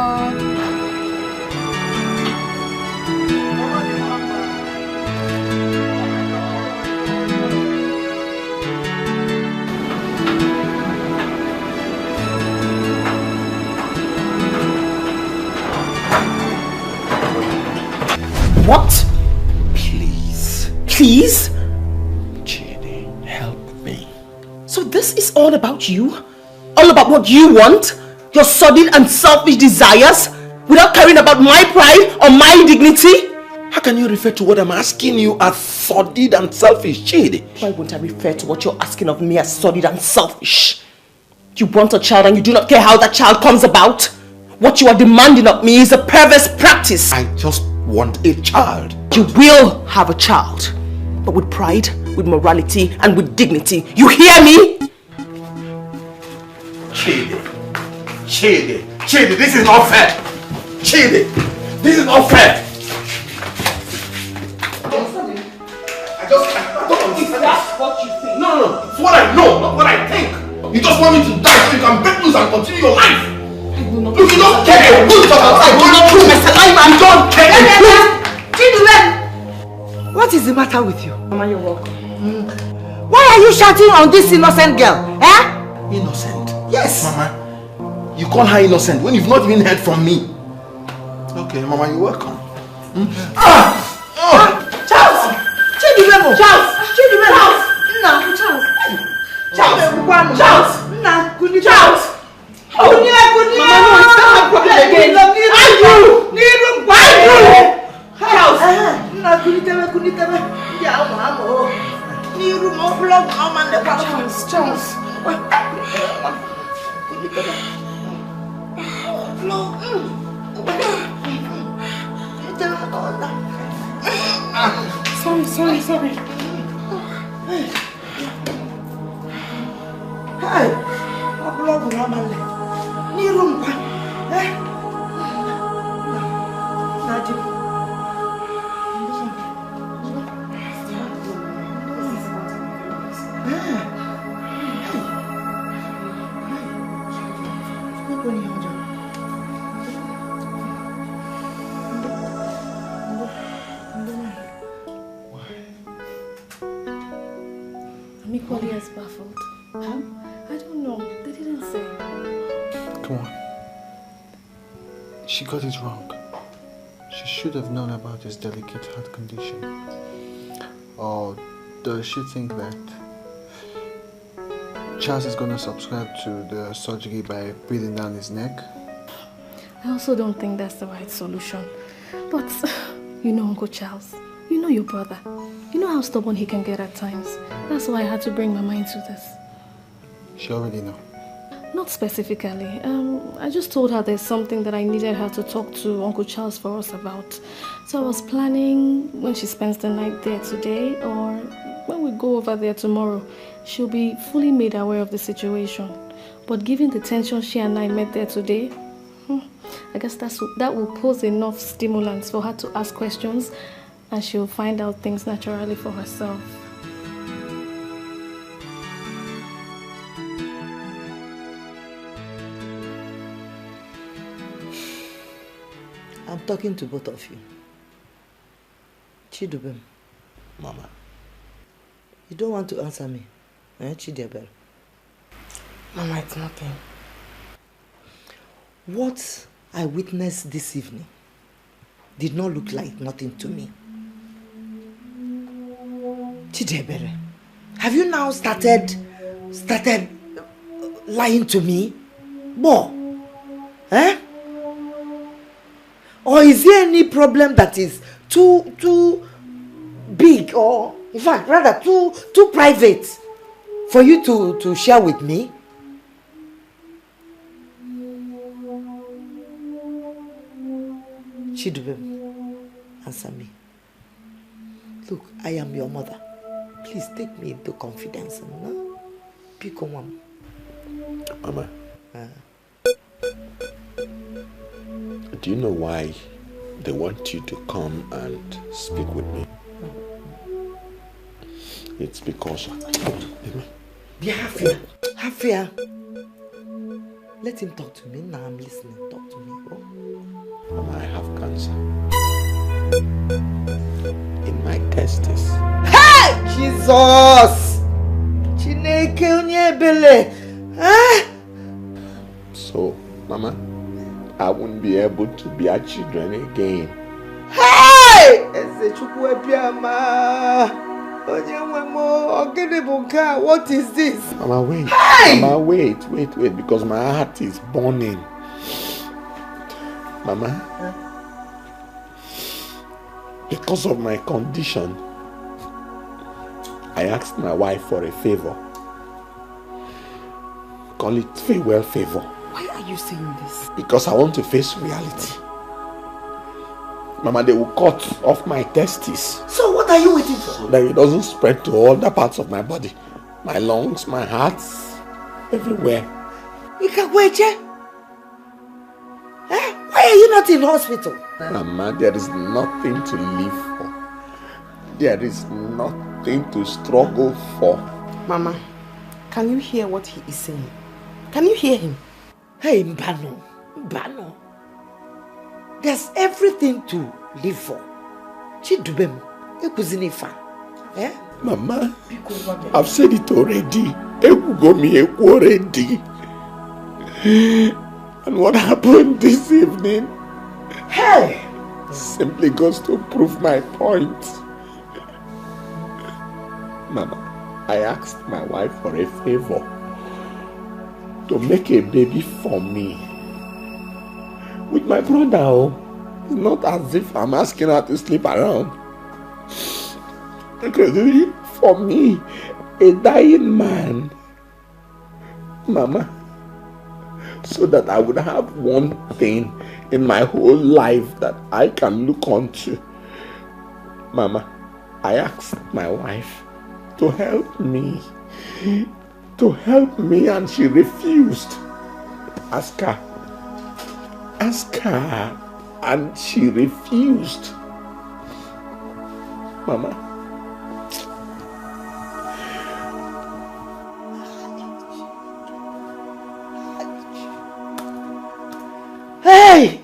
What? Please? Chidi, help me. So this is all about you? All about what you want? Your sordid and selfish desires? Without caring about my pride or my dignity? How can you refer to what I'm asking you as sordid and selfish, Chidi? Why won't I refer to what you're asking of me as sordid and selfish? You want a child and you do not care how that child comes about? What you are demanding of me is a perverse practice. I just want a child. You will have a child, but with pride, with morality, and with dignity. You hear me? Chidi, this is not fair. Chidi, this is not fair. I don't understand. That's what you think. No, it's what I know, not what I think. You just want me to die so you can break loose and continue your life. Look, you don't care. You don't care. What is the matter with you? Mama, you're welcome. Why are you shouting on this innocent girl? Eh? Innocent? Yes. Mama, you call her innocent when you've not even heard from me. Okay, Mama, you're welcome. Charles! Chidubemo! Charles! Chidubemo! No, Charles! Charles! Charles! Mama, no, it's not my problem again. Charles. Sorry. Hey, I'm equally as baffled. I don't know. They didn't say. Come on. She got it wrong. She should have known about his delicate heart condition. Or does she think that Charles is gonna subscribe to the surgery by breathing down his neck? I also don't think that's the right solution. But, you know Uncle Charles. You know your brother. You know how stubborn he can get at times. That's why I had to bring Mama into this. She already know. Not specifically. I just told her there's something that I needed her to talk to Uncle Charles for us about. So I was planning when she spends the night there today or when we go over there tomorrow, she'll be fully made aware of the situation. But given the tension she and I met there today, I guess that will pose enough stimulants for her to ask questions and she'll find out things naturally for herself. I'm talking to both of you. Chidubem. Mama. You don't want to answer me. Chidebel. Mama, it's nothing. What I witnessed this evening did not look like nothing to me. Chidebere, have you now started lying to me? More? Eh? Or is there any problem that is too big or in fact rather too private for you to share with me? Chidubem, answer me. Look, I am your mother. Please take me into confidence. No? Pick one. Mama. Do you know why they want you to come and speak with me? it's because of... Hafia. Let him talk to me. Now I'm listening. Talk to me. Oh. Mama, I have cancer. In my testes. Hey! Jesus! Chineke onyebele. So, Mama, I won't be able to bear children again. Hey! What is this? Mama, wait. Hey! Mama, wait, because my heart is burning. Mama, because of my condition, I asked my wife for a favor. Call it farewell favor. Why are you saying this? Because I want to face reality. Mama, they will cut off my testes. So what are you waiting for? So that it doesn't spread to all the parts of my body. My lungs, my heart, everywhere. Ikagweje? Why are you not in hospital? Mama, there is nothing to live for. There is nothing to struggle for. Mama, can you hear what he is saying? Can you hear him? Hey, Mbano. There's everything to live for. Chidubem, ekuzinifa. Mama, I've said it already. Already. And what happened this evening? Hey! Simply goes to prove my point. Mama, I asked my wife for a favor. To make a baby for me. With my brother, it's not as if I'm asking her to sleep around. Because for me, a dying man, Mama, so that I would have one thing in my whole life that I can look onto. Mama, I asked my wife to help me. And she refused. Ask her. And she refused. Mama. Hey!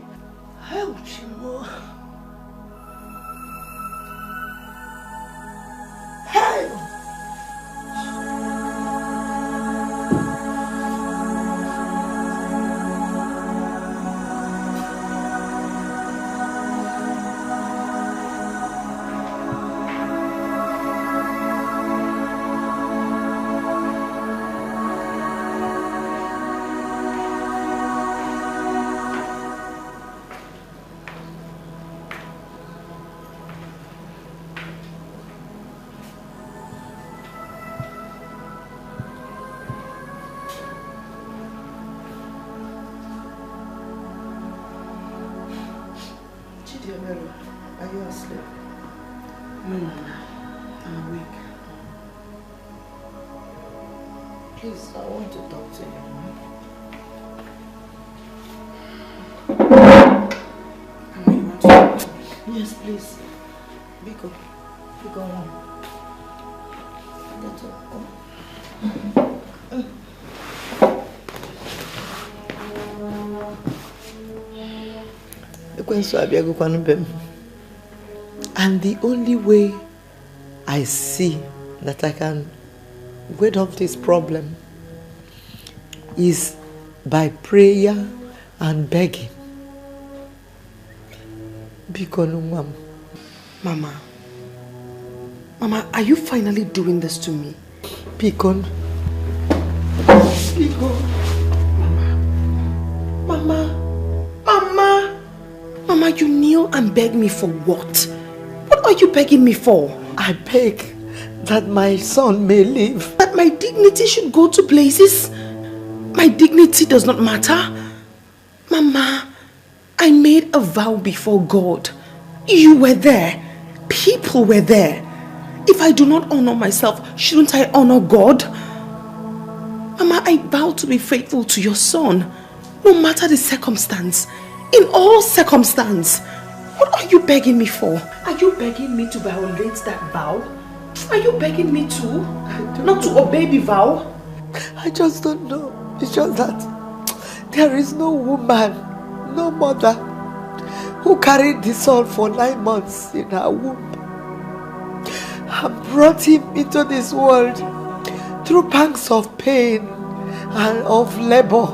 Are you asleep? No, I'm awake. Please, I want to talk to you. Yes, please. Biko on. Get up. And the only way I see that I can ward off this problem is by prayer and begging. Mama, are you finally doing this to me? Mama, you kneel and beg me for what? What are you begging me for? I beg that my son may live. That my dignity should go to places? My dignity does not matter? Mama, I made a vow before God. You were there. People were there. If I do not honor myself, shouldn't I honor God? Mama, I vow to be faithful to your son, no matter the circumstance. In all circumstance. What are you begging me for? Are you begging me to violate that vow? Are you begging me to? Not to obey the vow? I just don't know. It's just that there is no woman, no mother who carried the son for 9 months in her womb and brought him into this world through pangs of pain and of labor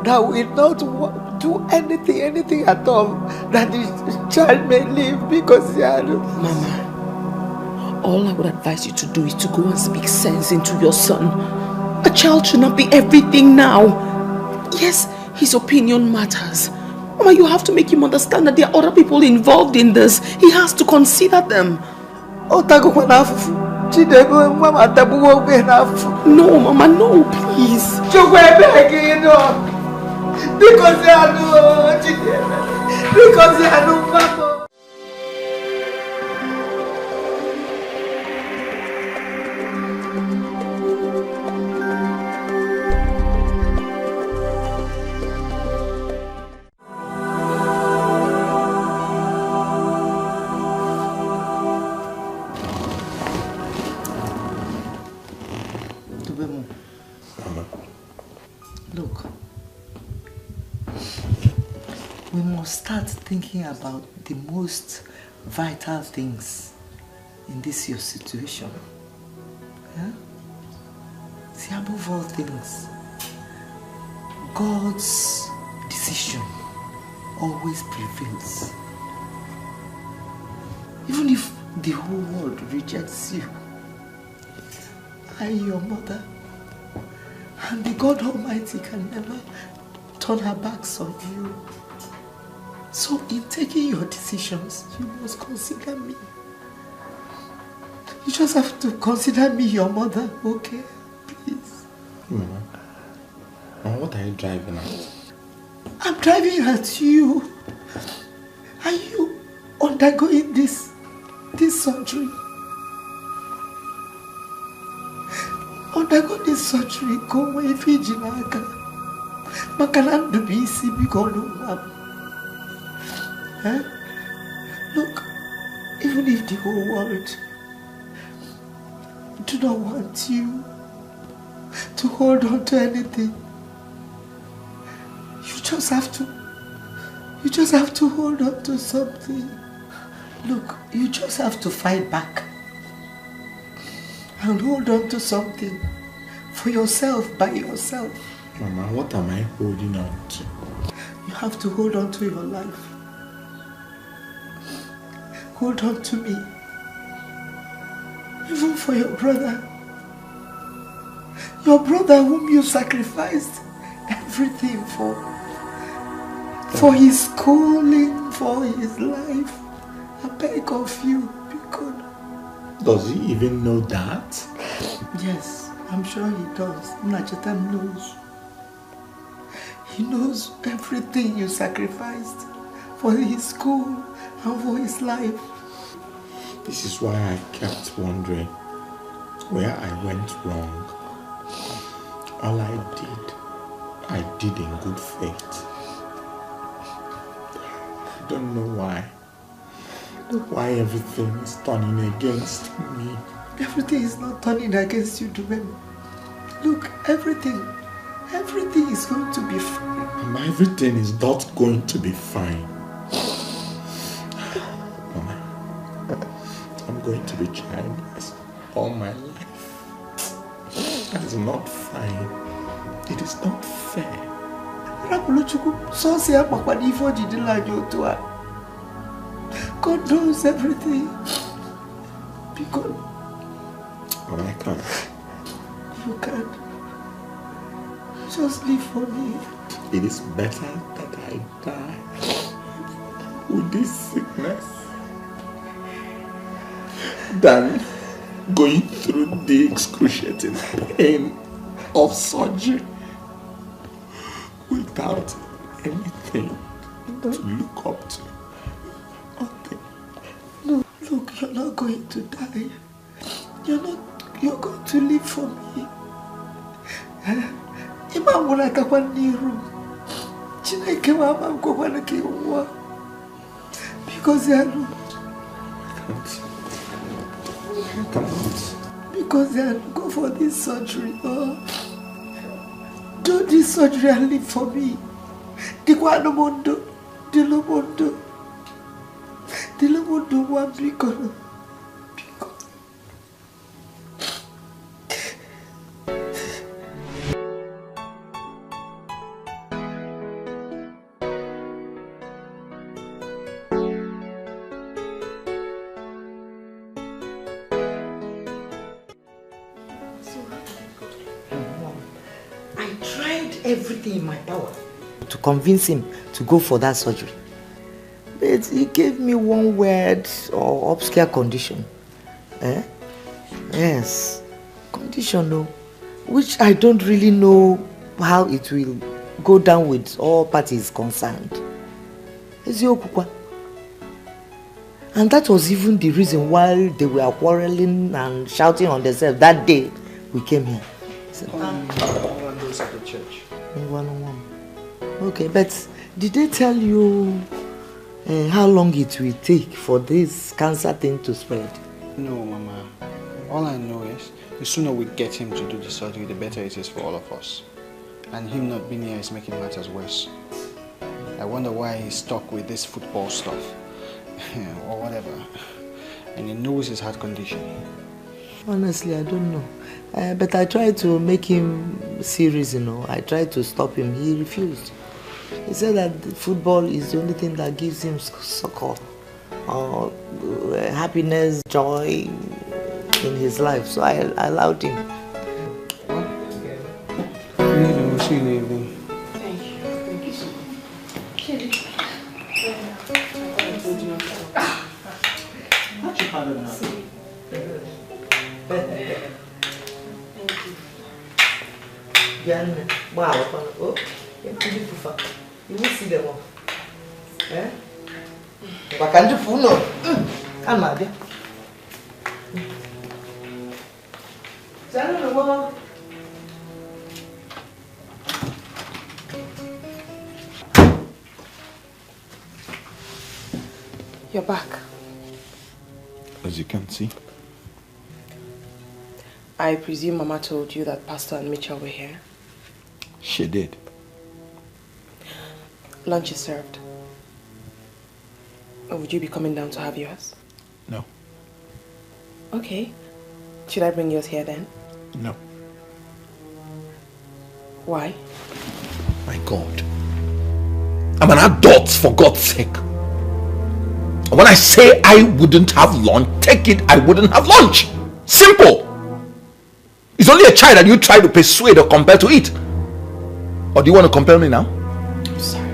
that will not do anything at all that the child may live because he had... Mama, all I would advise you to do is to go and speak sense into your son. A child should not be everything now. Yes, his opinion matters. Mama, you have to make him understand that there are other people involved in this. He has to consider them. No, Mama, no, please. Look, we must start thinking about the most vital things in this your situation. Yeah? See, above all things, God's decision always prevails. Even if the whole world rejects you, I, your mother, and the God Almighty can never turn her backs on you. So in taking your decisions, you must consider me. You just have to consider me your mother, okay? Please. Mama, what are you driving at? I'm driving at you. Are you undergoing this surgery? Undergo this surgery, go away, Fijinaka. Makanan do be see because look, even if the whole world do not want you to hold on to anything, you just have to hold on to something. Look, you just have to fight back and hold on to something for yourself, by yourself. Mama, what am I holding on to? You have to hold on to your life. Hold on to me. Even for your brother. Your brother whom you sacrificed everything for. For his schooling, for his life. I beg of you, be good. Does he even know that? Yes, I'm sure he does. Nachetam knows. He knows everything you sacrificed for his school and for his life. This is why I kept wondering where I went wrong. All I did in good faith. I don't know why. Why everything is turning against me. Everything is not turning against you, Dubem. Look, everything is going to be fine. Mama, everything is not going to be fine. Mama, I'm going to be childless all my life. That is not fine. It is not fair. God knows everything. Be good. Mama, I can't. You can. Just live for me. It is better that I die with this sickness than going through the excruciating pain of surgery without anything to look up to. No, look, you're not going to die. You're going to live for me. I Because they had go for this surgery. Do this surgery and live for me. Dikwanomondo, Dilomondo, Dilomondo one bikono. Everything in my power to convince him to go for that surgery. But he gave me one word or obscure condition. Yes, condition though, which I don't really know how it will go down with all parties concerned. And that was even the reason why they were quarreling and shouting on themselves that day we came here. At the church. One-on-one. Okay, but did they tell you how long it will take for this cancer thing to spread? No, Mama. All I know is the sooner we get him to do the surgery, the better it is for all of us. And him not being here is making matters worse. I wonder why he's stuck with this football stuff or whatever. And he knows his heart condition. Honestly, I don't know. But I tried to make him serious, you know. I tried to stop him. He refused. He said that football is the only thing that gives him succor, happiness, joy in his life. So I allowed him. We'll see you in the evening. Thank you. Thank you so Wow, oh, you will see them all. Eh? But can't you fool no? Come on, dear. You're back. As you can see. I presume Mama told you that Pastor and Mitchell were here? She did. Lunch is served. Would you be coming down to have yours? No. Okay. Should I bring yours here then? No. Why? My God. I'm an adult, for God's sake. When I say I wouldn't have lunch, take it, I wouldn't have lunch. Simple. It's only a child that you try to persuade or compel to eat. Or do you want to compel me now? I'm sorry.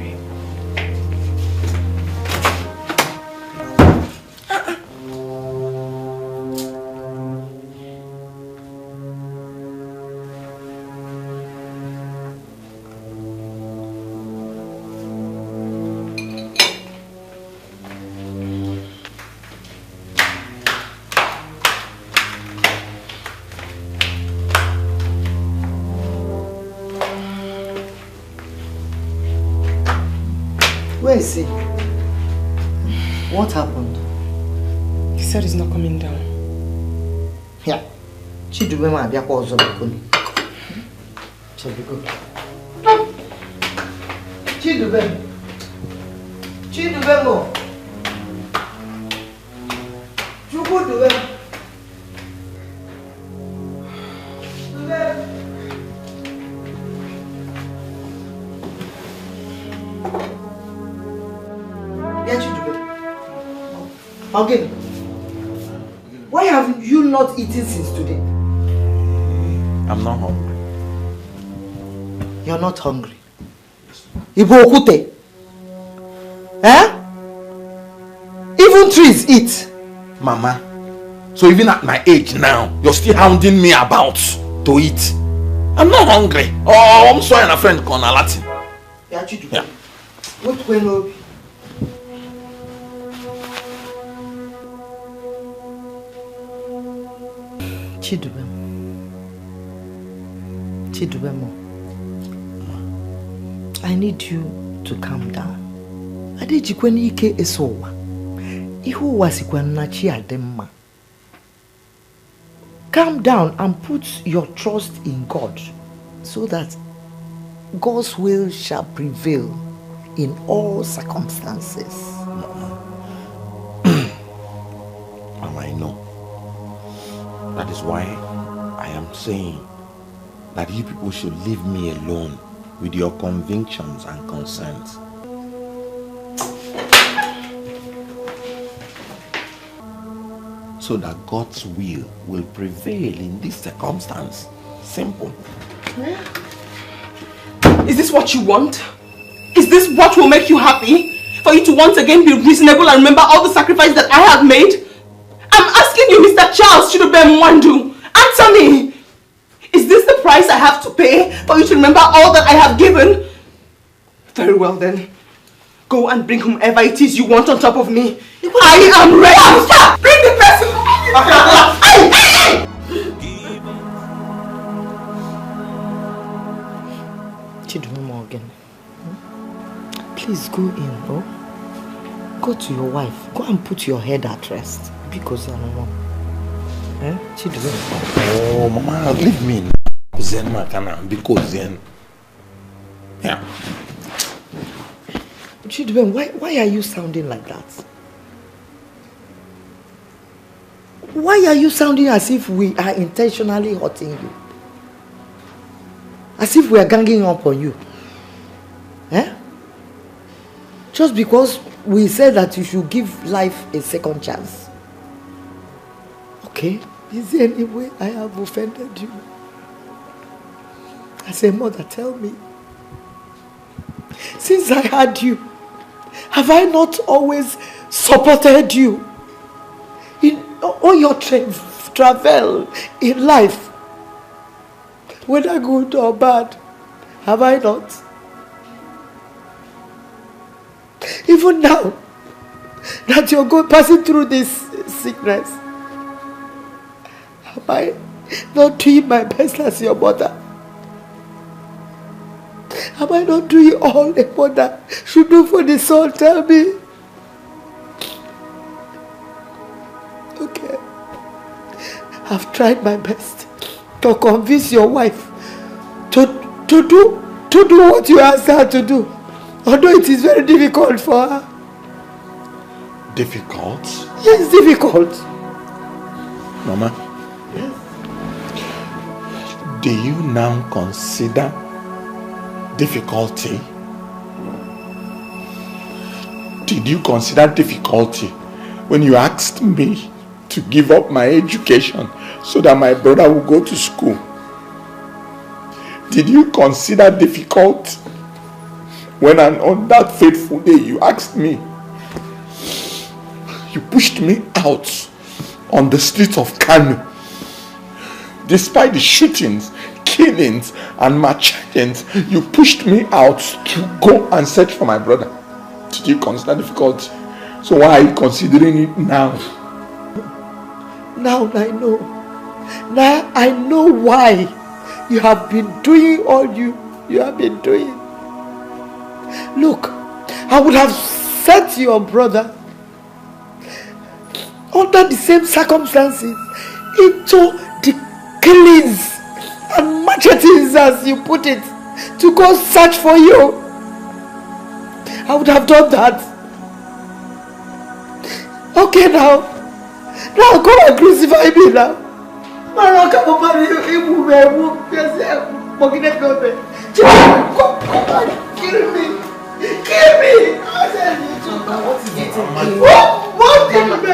Where is he? What happened? He said he's not coming down. Yeah. Chidube ma abia kwa ozo bikoni. Chidube. Chidube. Chidube mo. Chukudube. Again, why have you not eaten since today? I'm not hungry. You're not hungry? Ibokute? Eh? Even trees eat. Mama, so even at my age now, you're still hounding me about to eat. I'm not hungry. Oh, I'm sorry, a friend called Latin. Yeah. What when Chidubemo, I need you to calm down. Adejikweni ike esowa. Ihu wasikwa nachi ademma. calm down and put your trust in God so that God's will shall prevail in all circumstances. Mama, I know. That is why I am saying that you people should leave me alone with your convictions and concerns. So that God's will prevail in this circumstance. Simple. Is this what you want? Is this what will make you happy? For you to once again be reasonable and remember all the sacrifice that I have made? I'm asking you, Mr. Charles Chidubem Mwandu. Answer me! Is this the price I have to pay for you to remember all that I have given? Very well then. Go and bring whomever it is you want on top of me. I am ready! Bring the person! Chidubem Morgan, please go in, bro. Go to your wife. Go and put your head at rest. Because I'm a mom. Chidubem. Oh, Mama, leave me. Zen Makana, because Zen. Yeah. Chidubem, why are you sounding like that? Why are you sounding as if we are intentionally hurting you? As if we are ganging up on you? Just because we said that you should give life a second chance. Okay, is there any way I have offended you? As a mother, tell me. Since I had you, have I not always supported you in all your travel in life? Whether good or bad, have I not? Even now that you're passing through this sickness, am I not doing my best as your mother? Am I not doing all a mother should do for the son? Tell me. Okay. I've tried my best to convince your wife to do what you asked her to do. Although it is very difficult for her. Difficult? Yes, difficult. Mama, yes. Do you now consider difficulty? Did you consider difficulty when you asked me to give up my education so that my brother would go to school? Did you consider difficult when on that fateful day you asked me, you pushed me out on the streets of Kano, despite the shootings, killings and marchings, you pushed me out to go and search for my brother? Did you consider difficult? So why are you considering it now? Now I know. Now I know why you have been doing all you have been doing. Look, I would have set your brother under the same circumstances into the killings and machetes, as you put it, to go search for you. I would have done that. Okay, now come and crucify me now. Come on, kill me. Kill me! What is it? What did you do?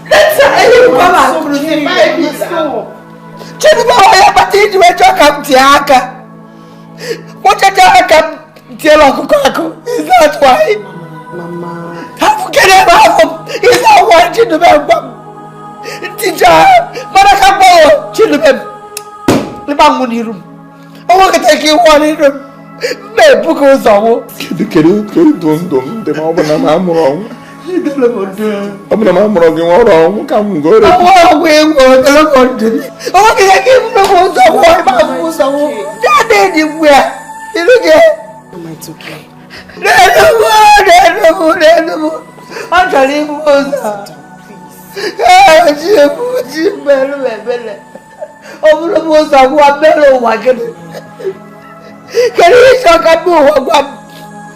Let's say you come and crucify me. Chinuba, why are you doing Tiaka? What you is that why? Mama. How can I have? Is that why Chinuba? Teacher, Marakabo, Chinuba. The Bamunirum. I want to take you one in room. It's okay.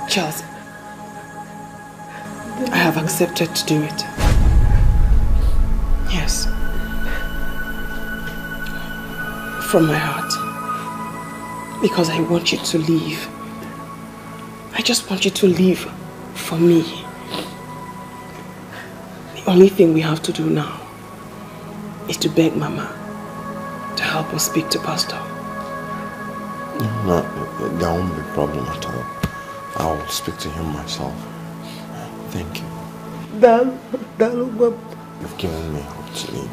Charles, I have accepted to do it. Yes. From my heart. Because I want you to leave. I just want you to leave for me. The only thing we have to do now is to beg Mama to help us speak to Pastor. No, there won't be a problem at all. I'll speak to him myself. Thank you. You've given me hope to leave.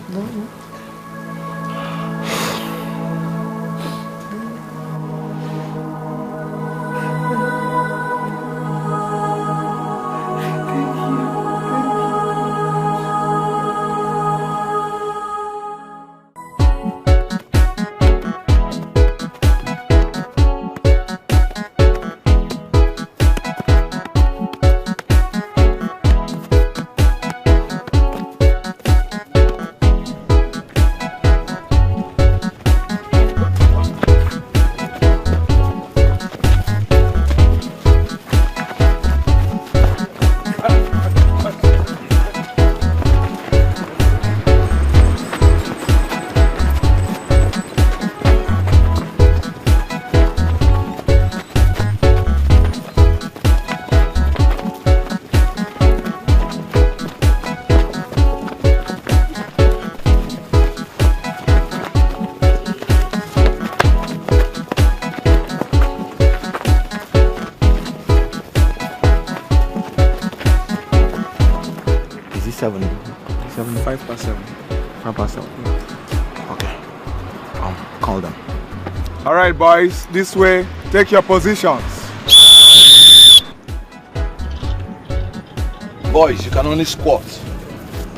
Alright boys, this way, take your positions. Boys, you can only squat.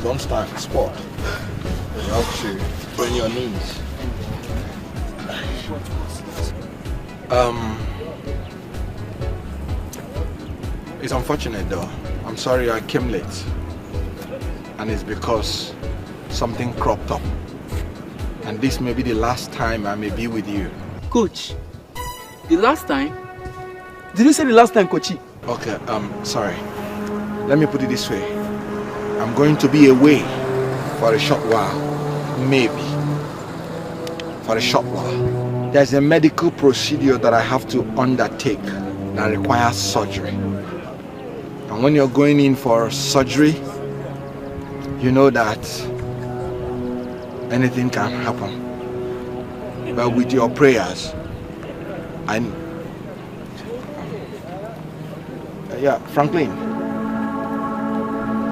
Don't stand, squat. You have to bend your knees. It's unfortunate though. I'm sorry I came late. And it's because something cropped up. And this may be the last time I may be with you. Coach, the last time? Did you say the last time, Coachy? Okay, sorry. Let me put it this way. I'm going to be away for a short while. Maybe. For a short while. There's a medical procedure that I have to undertake that requires surgery. And when you're going in for surgery, you know that anything can happen. But with your prayers, yeah, Franklin.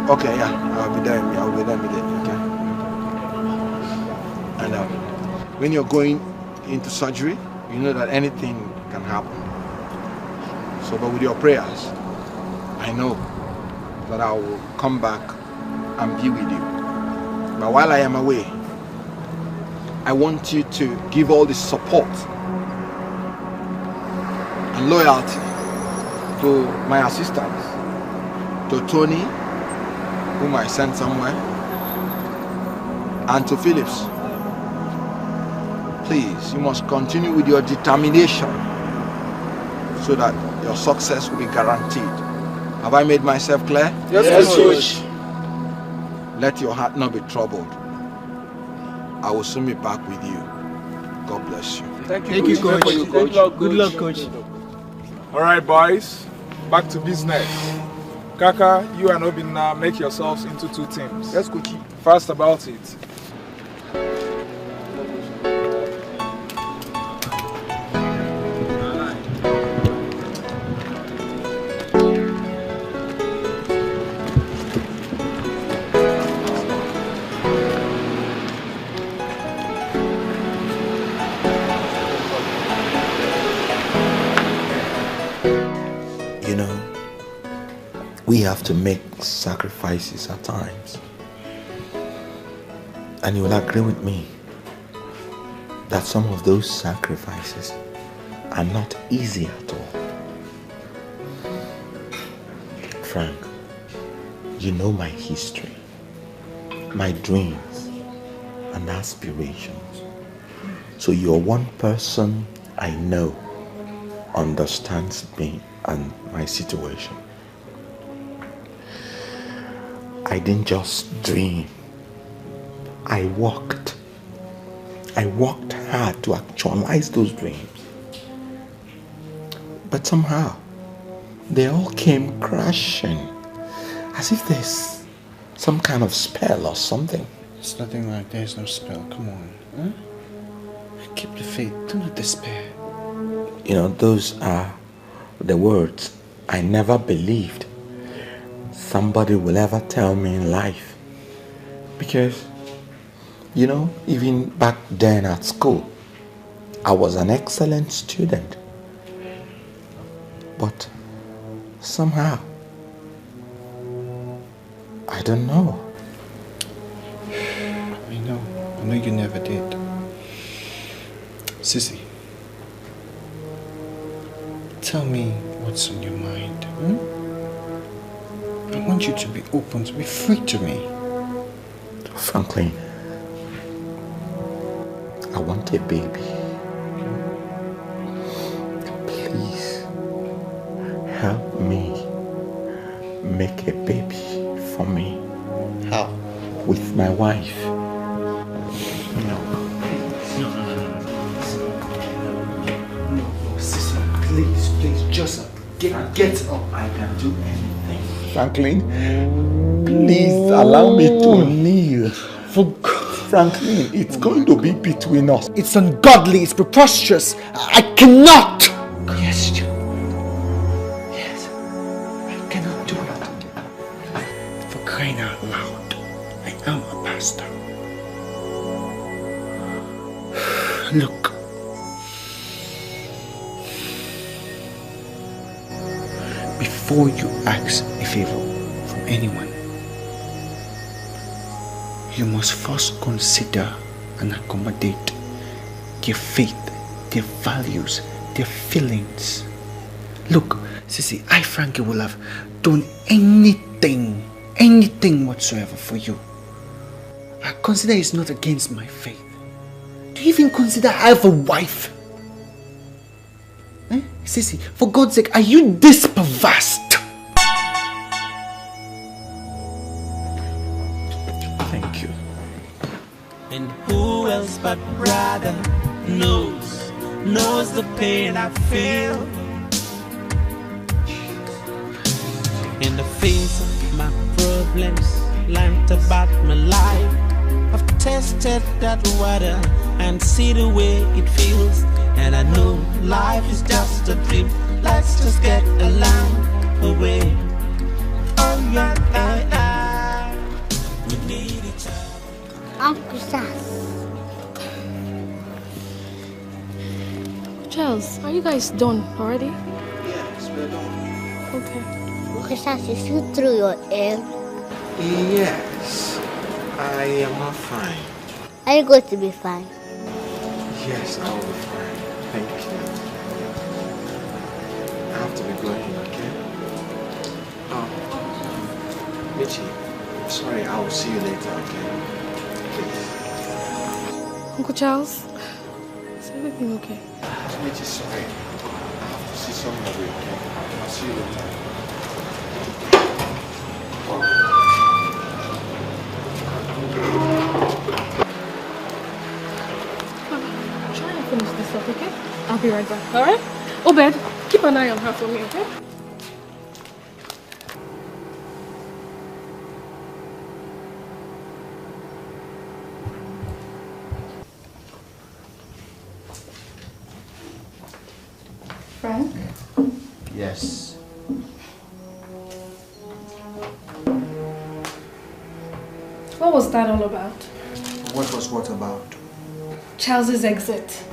Okay, yeah, I'll be there immediately, okay? And when you're going into surgery, you know that anything can happen. So, but with your prayers, I know that I will come back and be with you. But while I am away, I want you to give all the support and loyalty to my assistants, to Tony, whom I sent somewhere, and to Phillips. Please, you must continue with your determination so that your success will be guaranteed. Have I made myself clear? Yes, Coach. Let your heart not be troubled. I will soon be back with you. God bless you. Thank you, Coach. Good luck, Coach. Alright boys, back to business. Kaka, you and Obinna make yourselves into two teams. Yes, Coach. Fast about it. We have to make sacrifices at times. And you will agree with me that some of those sacrifices are not easy at all. Frank, you know my history, my dreams, and aspirations. So you're one person I know understands me and my situation. I didn't just dream. I worked hard to actualize those dreams. But somehow, they all came crashing. As if there's some kind of spell or something. It's nothing like there's no spell. Come on. Huh? Keep the faith. Do not despair. You know, those are the words I never believed somebody will ever tell me in life. Because, you know, even back then at school, I was an excellent student. But somehow, I don't know. I know you never did. Sissy, tell me what's on your mind. I want you to be open, to be free to me. Frankly, I want a baby. Please, help me make a baby for me. How? With my wife. No, Sissy, please, just get up. I can do anything. Franklin, please allow me to kneel. Franklin, it's going to be between us. It's ungodly, it's preposterous. I cannot! Yes, Joe. Yes, I cannot do it. For crying out loud, I am a pastor. Look. Before you ask a favor from anyone, you must first consider and accommodate their faith, their values, their feelings. Look, Sissy, I frankly will have done anything whatsoever for you. I consider it's not against my faith. Do you even consider I have a wife? Sissy, for God's sake, are you this perverse? Thank you. And who else but brother knows the pain I feel in the face of my problems, learned about my life. I've tested that water and see the way it feels. And I know life is just a dream. Let's just get along away. Oh yeah, we need each other. Uncle Sass. Charles, are you guys done already? Yes, we're done. Okay. Uncle Sass, you see through your hair? Yes, I am not fine. Are you going to be fine? Yes, I will be fine. Thank you. I have to be going, okay? Michi, sorry, I will see you later, okay? Please. Uncle Charles, is everything okay? Michi, sorry. I have to see somebody, okay? I'll see you later. Finish this up, okay? I'll be right back, alright? Obed, keep an eye on her for me, okay? Frank? Yes. What was that all about? What was what about? Charles's exit.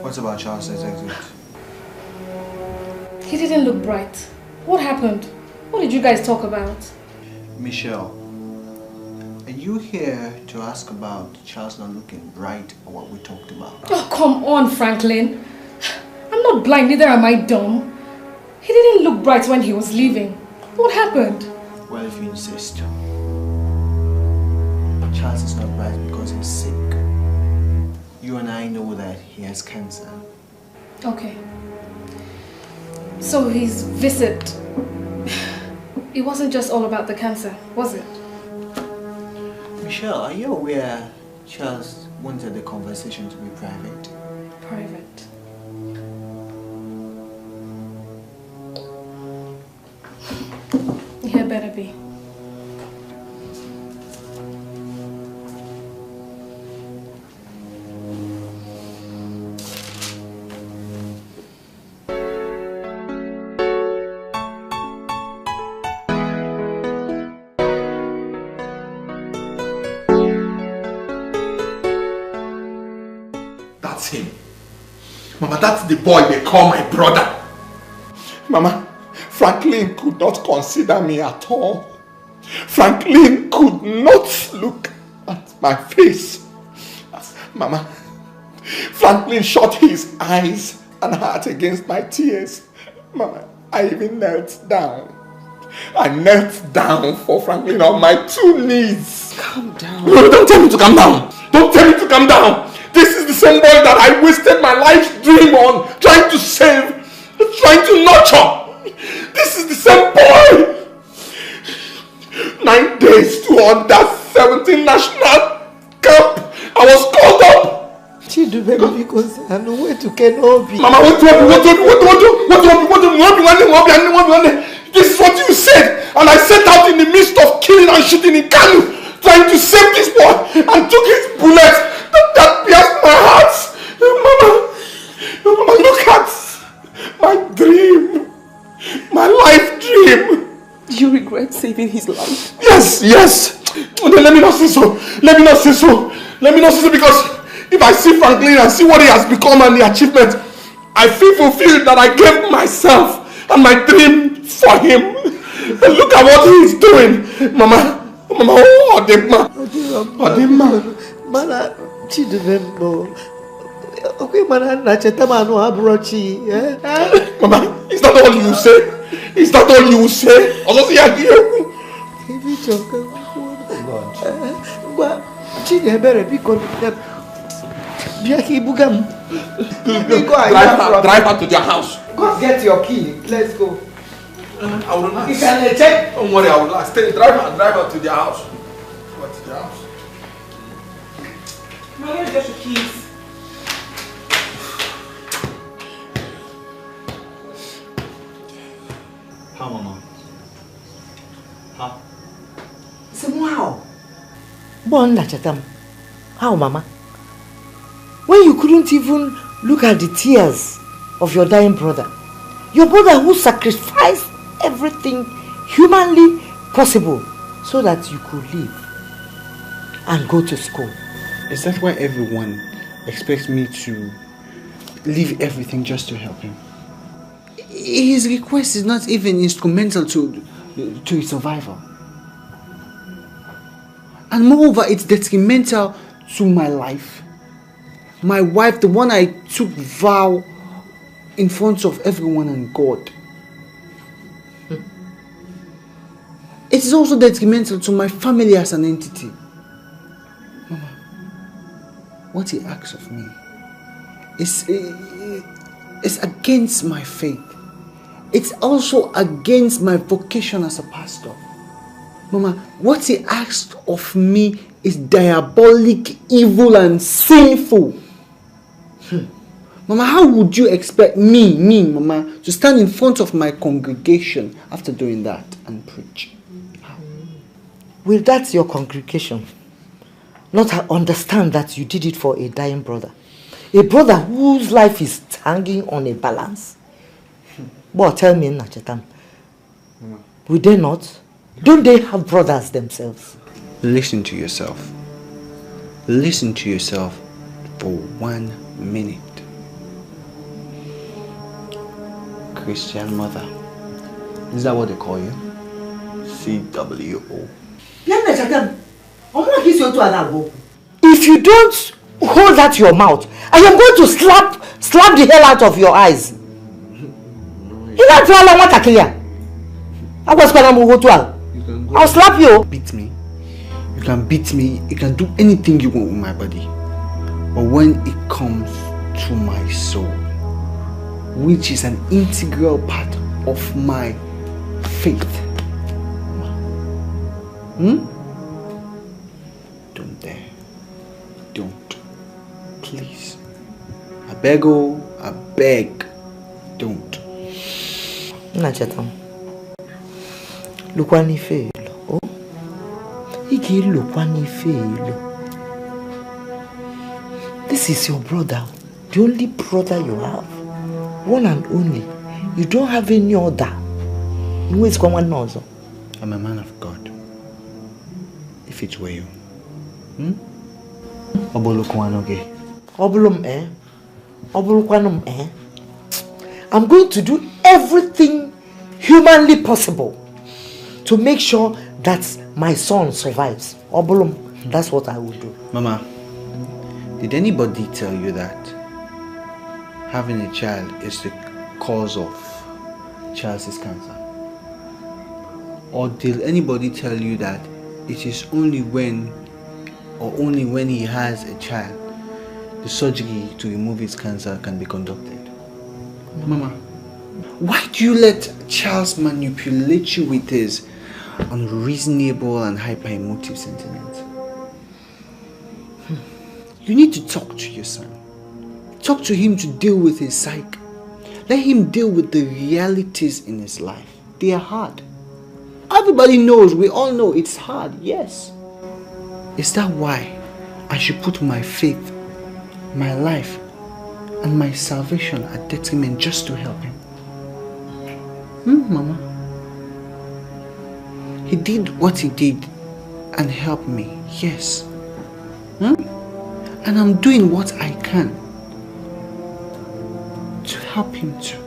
What about Charles's exit? He didn't look bright. What happened? What did you guys talk about? Michelle, are you here to ask about Charles not looking bright or what we talked about? Oh, come on, Franklin. I'm not blind, neither am I dumb. He didn't look bright when he was leaving. What happened? Well, if you insist. Charles is not right because he's sick. You and I know that he has cancer. Okay. So his visit, it wasn't just all about the cancer, was it? Michelle, are you aware Charles wanted the conversation to be private? Private. Here better be. That's him. Mama, that's the boy they call my brother. Mama, Franklin could not consider me at all. Franklin could not look at my face. Mama, Franklin shut his eyes and heart against my tears. Mama, I even knelt down. I knelt down for Franklin on my 2 knees. Calm down. No, don't tell me to calm down. Don't tell me to calm down. This is the same boy that I wasted my life's dream on, trying to save, trying to nurture. This is the same boy. 9 days to under 17 national camp. I was called up. Chidubem, because I know where to Kenobi. Mama, what? This is what you said, and I set out in the midst of killing and shooting in Kanu, trying to save this boy, and took his bullet that pierced my heart. Mama, look at my dream, my life dream. Do you regret saving his life? Yes. Then let me not say so. Let me not say so because if I see Franklin and see what he has become and the achievement, I feel fulfilled that I gave myself and my dream for him. And look at what he is doing. Mama, oh, Odema. Mana, Chidubembo. Okay, Mana, Nachetamano Abrochi. Mama, is that all you say? Is that all you say? Also, see, I hear you. But Chidebere, because drive her to their house. Go get your key. Let's go. I will not. You can check. Don't worry, I will not. Stay. Drive her to their house. Go to their house. Where's just the keys? How, Mama? How? Wow. Bon Nachatam. How, Mama? When you couldn't even look at the tears of your dying brother who sacrificed everything humanly possible so that you could live and go to school. Is that why everyone expects me to leave everything just to help him? His request is not even instrumental to his survival. And moreover, it's detrimental to my life. My wife, the one I took vow in front of everyone and God. It is also detrimental to my family as an entity. Mama, what he asks of me is against my faith. It's also against my vocation as a pastor. Mama, what he asked of me is diabolic, evil, and sinful. Mama, how would you expect me, Mama, to stand in front of my congregation after doing that and preach? How? Will that your congregation not understand that you did it for a dying brother? A brother whose life is hanging on a balance? But tell me, Nachetam, will they not? Don't they have brothers themselves? Listen to yourself. Listen to yourself for 1 minute. Christian mother. Is that what they call you? CWO. If you don't hold out your mouth, I am going to slap the hell out of your eyes. I'll slap you. Beat me. You can beat me, you can do anything you want with my body. But when it comes to my soul, which is an integral part of my faith, don't dare. Don't. Please. I beg, oh, I beg. Don't. Nachetam. Lukwani fail. Oh? Iki lukwani fail. This is your brother. The only brother you have. One and only. You don't have any other. I'm a man of God. If it were you. I'm going to do everything humanly possible to make sure that my son survives. That's what I will do. Mama, did anybody tell you that having a child is the cause of Charles's cancer? Or did anybody tell you that it is only when he has a child the surgery to remove his cancer can be conducted? Mama, why do you let Charles manipulate you with his unreasonable and hyper-emotive sentiments? You need to talk to your son. Talk to him to deal with his psyche. Let him deal with the realities in his life. They are hard. Everybody knows, we all know it's hard, yes. Is that why I should put my faith, my life, and my salvation at detriment just to help him? Mama? He did what he did and helped me, yes. And I'm doing what I can to help him too.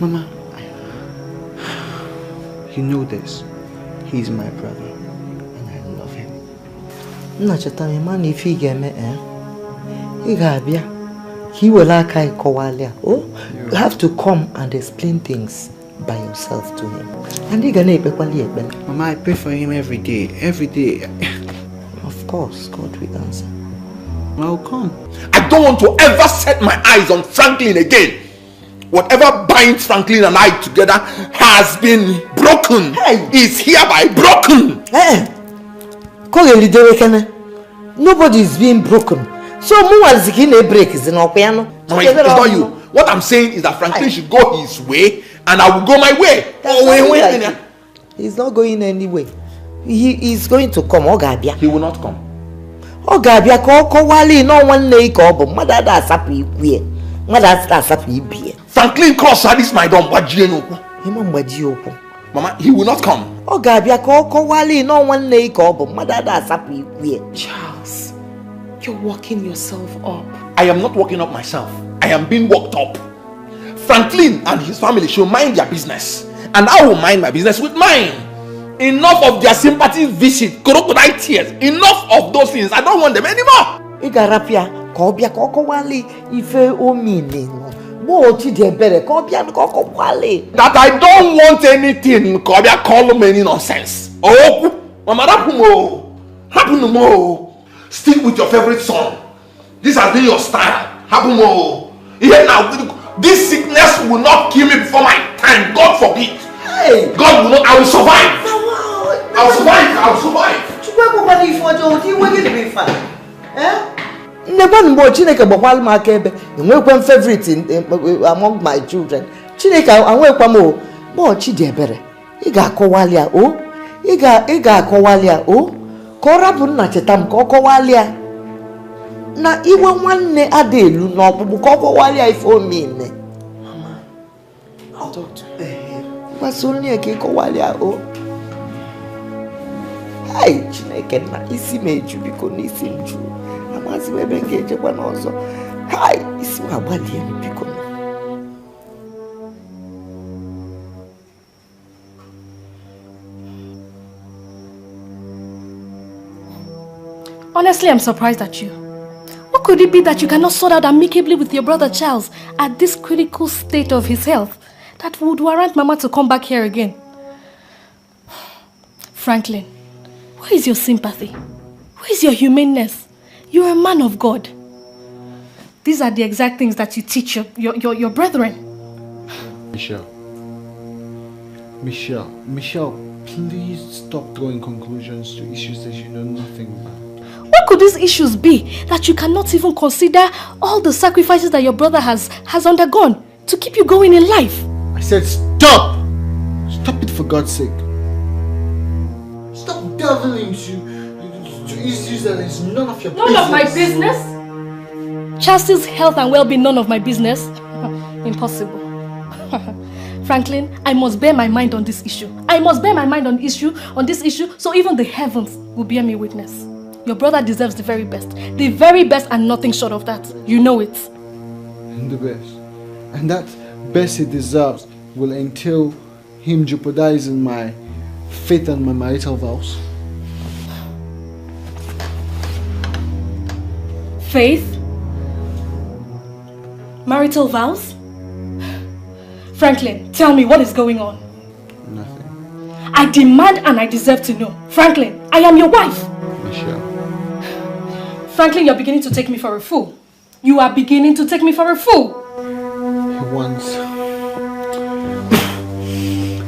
Mama, you know this. He's my brother and I love him. If he get me, he will like I you have to come and explain things by yourself to him. And Mama, I pray for him every day. Every day. Of course, God will answer. I'll come. I don't want to ever set my eyes on Franklin again. Whatever binds Franklin and I together has been broken. Is hereby broken. Nobody is being broken. So break is in piano. It's not you. What I'm saying is that Franklin should go his way and I will go my way. He's not going anywhere. He is going to come. He will not come. Franklin cross this my dumb Mama, he will not come. Charles, you're working yourself up. I am not working up myself. I am being worked up. Franklin and his family should mind their business, and I will mind my business with mine. Enough of their sympathy visit, crocodile tears. Enough of those things. I don't want them anymore. That I don't want anything. Call me any nonsense. Oh, Mama, stick with your favorite song. This has been your style. Here now, this sickness will not kill me before my time. God forbid. God will not. I will survive. I'll survive. I'll survive. Never more Chineke Bopal Makebe, and welcome favorite among my children. Chineke, and welcome more Chidebere. Iga Kowalia, oh, Iga Kowalia, oh, Korabun Nachetam Kowalia. Na even one ne adelu no Kowalia if o mean. Mama, I'll talk to what's only a Kowalia, oh. Hey, Chineke na isi meju biko n'isi nju. Amazi webe ngeje kwa n'ọzọ. Hi, isi wa agbali emi biko. Honestly, I'm surprised at you. What could it be that you cannot sort out amicably with your brother Charles at this critical state of his health that would warrant Mama to come back here again? Franklin, Where is your sympathy? Where is your humaneness? You're a man of God. These are the exact things that you teach your brethren. Michelle, please stop drawing conclusions to issues that you know nothing about. What could these issues be that you cannot even consider all the sacrifices that your brother has undergone to keep you going in life? I said stop! Stop it for God's sake. Stop delving into issues that is none of your business. None of my business? Chelsea's health and well-being, none of my business? Impossible. Franklin, I must bear my mind on this issue. I must bear my mind on this issue, so even the heavens will bear me witness. Your brother deserves the very best and nothing short of that. You know it. And the best. And that best he deserves will entail him jeopardizing my faith and my marital vows. Faith? Marital vows? Franklin, tell me what is going on. Nothing. I demand and I deserve to know. Franklin, I am your wife. Michelle. Franklin, you're beginning to take me for a fool. You are beginning to take me for a fool.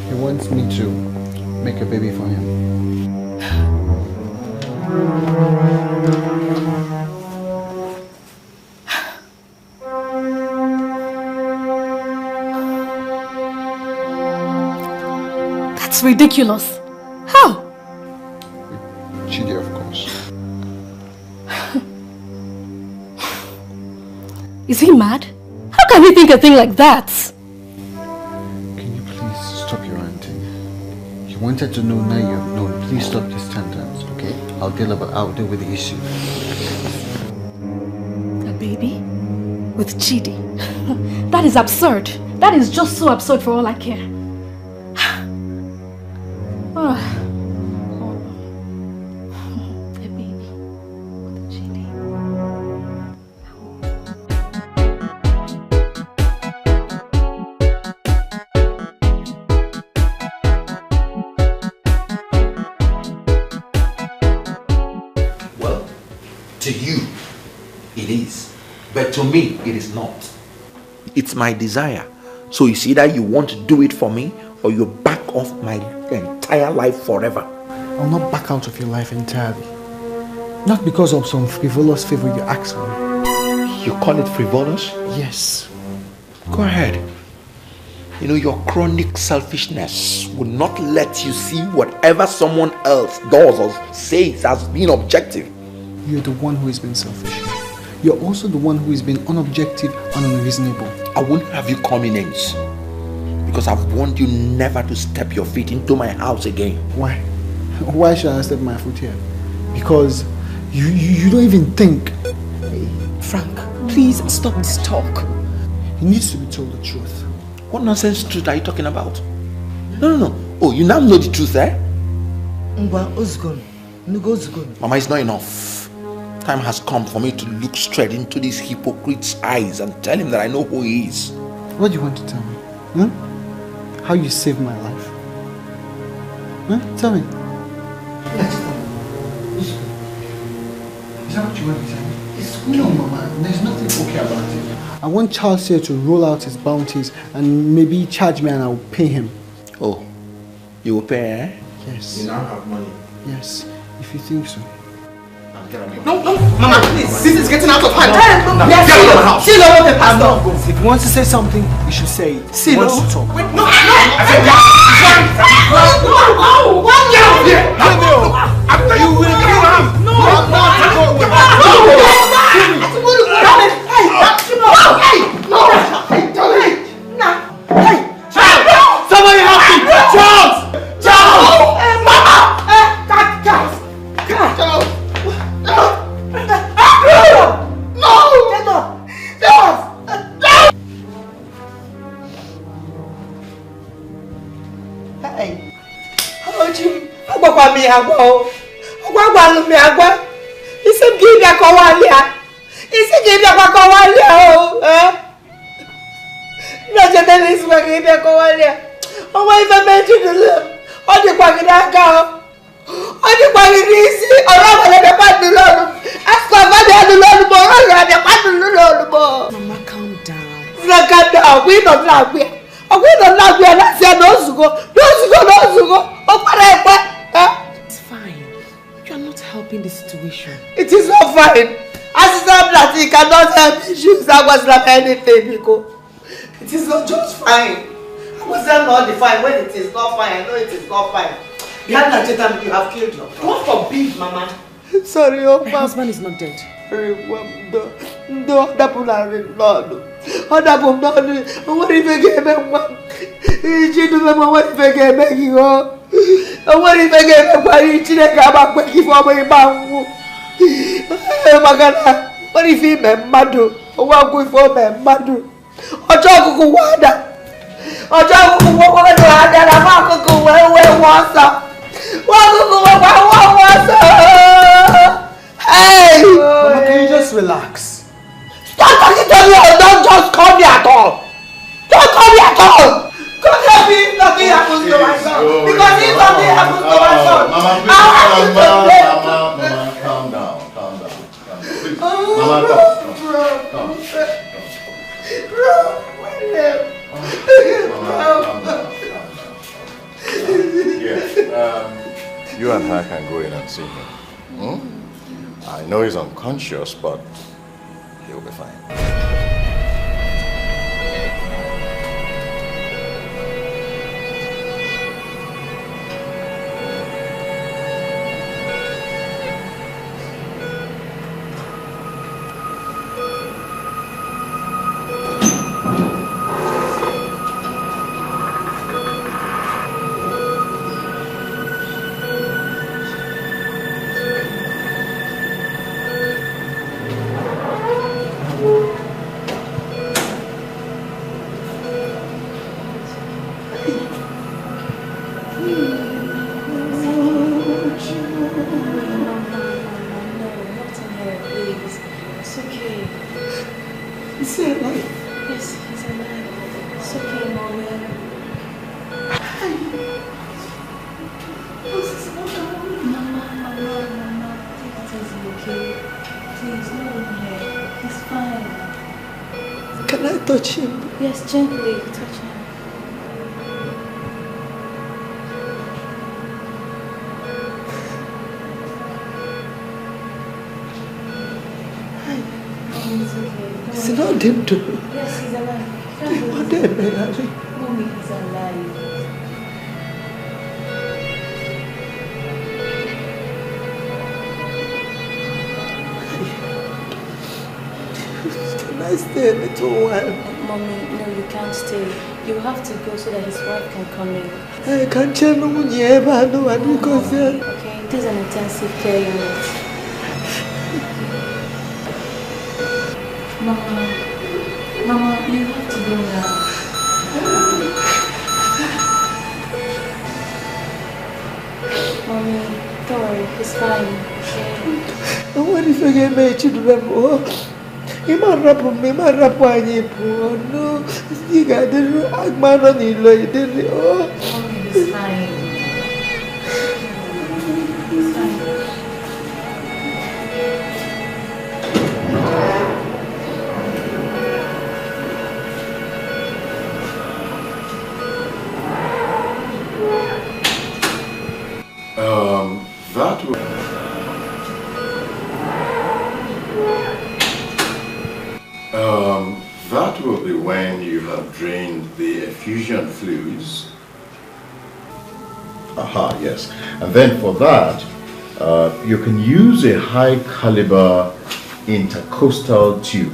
He wants me to make a baby for him. That's ridiculous. How? Chidi, of course. Is he mad? How can he think a thing like that? Can you please stop your ranting? You wanted to know, now you have known. Please stop this sentence, okay? I'll deal with the issue. A baby? With Chidi? That is absurd. That is just so absurd for all I care. To you, it is. But to me, it is not. It's my desire. So it's either you want to do it for me or you back off my entire life forever. I'll not back out of your life entirely. Not because of some frivolous favor you ask for me. You call it frivolous? Yes. Go ahead. You know, your chronic selfishness would not let you see whatever someone else does or says as being objective. You're the one who has been selfish. You're also the one who has been unobjective and unreasonable. I won't have you call me names. Because I've warned you never to step your feet into my house again. Why? Why should I step my foot here? Because you don't even think. Hey, Frank, please stop this talk. He needs to be told the truth. What nonsense truth are you talking about? No. Oh, you now know the truth, eh? Mama, it's not enough. Time has come for me to look straight into this hypocrite's eyes and tell him that I know who he is. What do you want to tell me? How you saved my life? Tell me. Is that what you want to tell me? No, Mama. There's nothing okay about it. I want Charles here to roll out his bounties and maybe charge me and I'll pay him. Oh, you will pay, eh? Yes. You now have money. Yes, if you think so. No, Mama, please. This is getting out of hand. Yes, get out of the house. See, I'm not going. If you want to say something, you should say it. See, you want to talk. Wait, no. I said, get out of here. After you will get out. No. Somebody help me! Charles! Mama, calm down. We don't like we. We don't like we. Let's say no go. It's fine. You are not helping the situation. It is not fine. As it's not that he cannot help issues, I was not anything because it is not just fine. I was not fine when it is not fine. I know it is not fine. You have killed your brother. God forbid, Mama. Sorry, my husband is not dead. No, that will not. Oh, that will not. What if I get me one? She do them. What if I get me you? What if I get me one? She dey come back quick for me, bang. Oh my God! What if he me mad? What go for me mad? Ojo kuku wada. Ojo kuku wada. Ada ma kuku we wasa. Wa kuku wasa. Hey! Mama, can you just relax? Stop talking to me or don't just call me at all! Don't call me at all! God help me if nothing happens to my son! Because if nothing happens to my son, Mama, calm down. Please. Mama, come. You and her can go in and see him. I know he's unconscious, but he'll be fine. Touch him. Yes, gently touch him. It's okay. It's not him too. Yes, he's alive. Mommy, he's alive. Can I stay a little while? Mommy, no, you can't stay. You have to go so that his wife can come in. I can't tell no one yet, but no one because okay, it is an intensive care unit. Mama, you have to go now. Mommy, don't worry, he's fine. Okay? What if I get my children? Ima rapu anyi po no. You got the man on the loy. He's fine. He's fine. That will be when you have drained the effusion fluids. Aha, yes. And then for that, you can use a high caliber intercostal tube.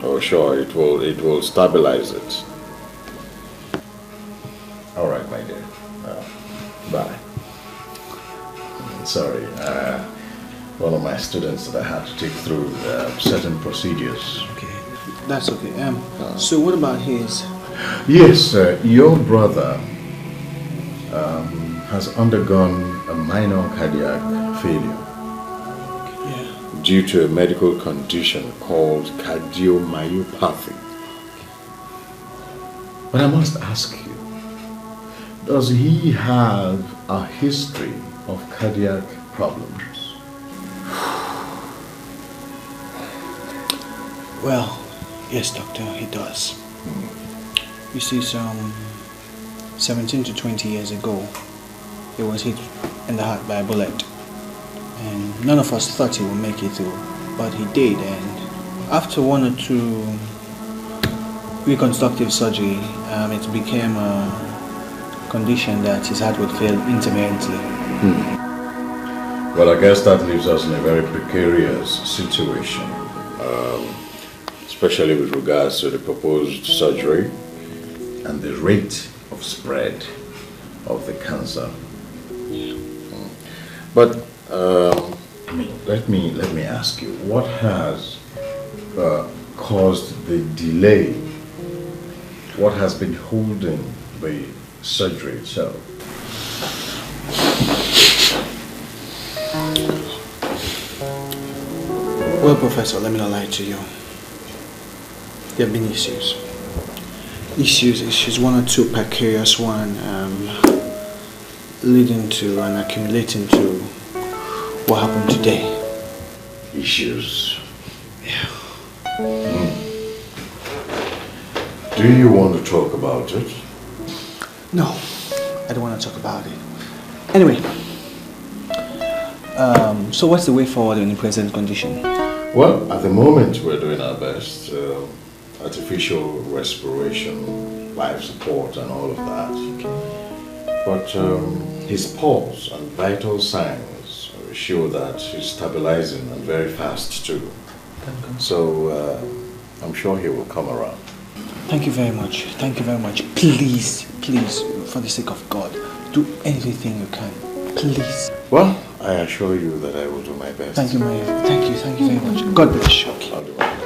Oh, sure, it will stabilize it. All right, my dear. Bye. Sorry, one of my students that I had to take through certain procedures. Okay, that's okay. So what about his? Yes, your brother has undergone a minor cardiac failure due to a medical condition called cardiomyopathy. But I must ask you, does he have a history of cardiac problems? Well, yes, doctor, he does. You see, some 17 to 20 years ago, he was hit in the heart by a bullet. And none of us thought he would make it through, but he did. And after 1 or 2 reconstructive surgery, it became a condition that his heart would fail intermittently. Well, I guess that leaves us in a very precarious situation, especially with regards to the proposed surgery and the rate of spread of the cancer. But let me ask you, what has caused the delay? What has been holding the surgery itself? Well, Professor, let me not lie to you. There have been issues. Issues, 1 or 2 precarious one, leading to and accumulating to what happened today. Issues? Yeah. Do you want to talk about it? No, I don't want to talk about it. Anyway, so what's the way forward in the present condition? Well, at the moment we're doing our best. Artificial respiration, life support and all of that. But his pulse and vital signs show that he's stabilizing and very fast too. So I'm sure he will come around. Thank you very much. Thank you very much. Please, please, for the sake of God, do everything you can. Please. Well, I assure you that I will do my best. Thank you, Maya. Thank you very much. God bless you. I'll do my best.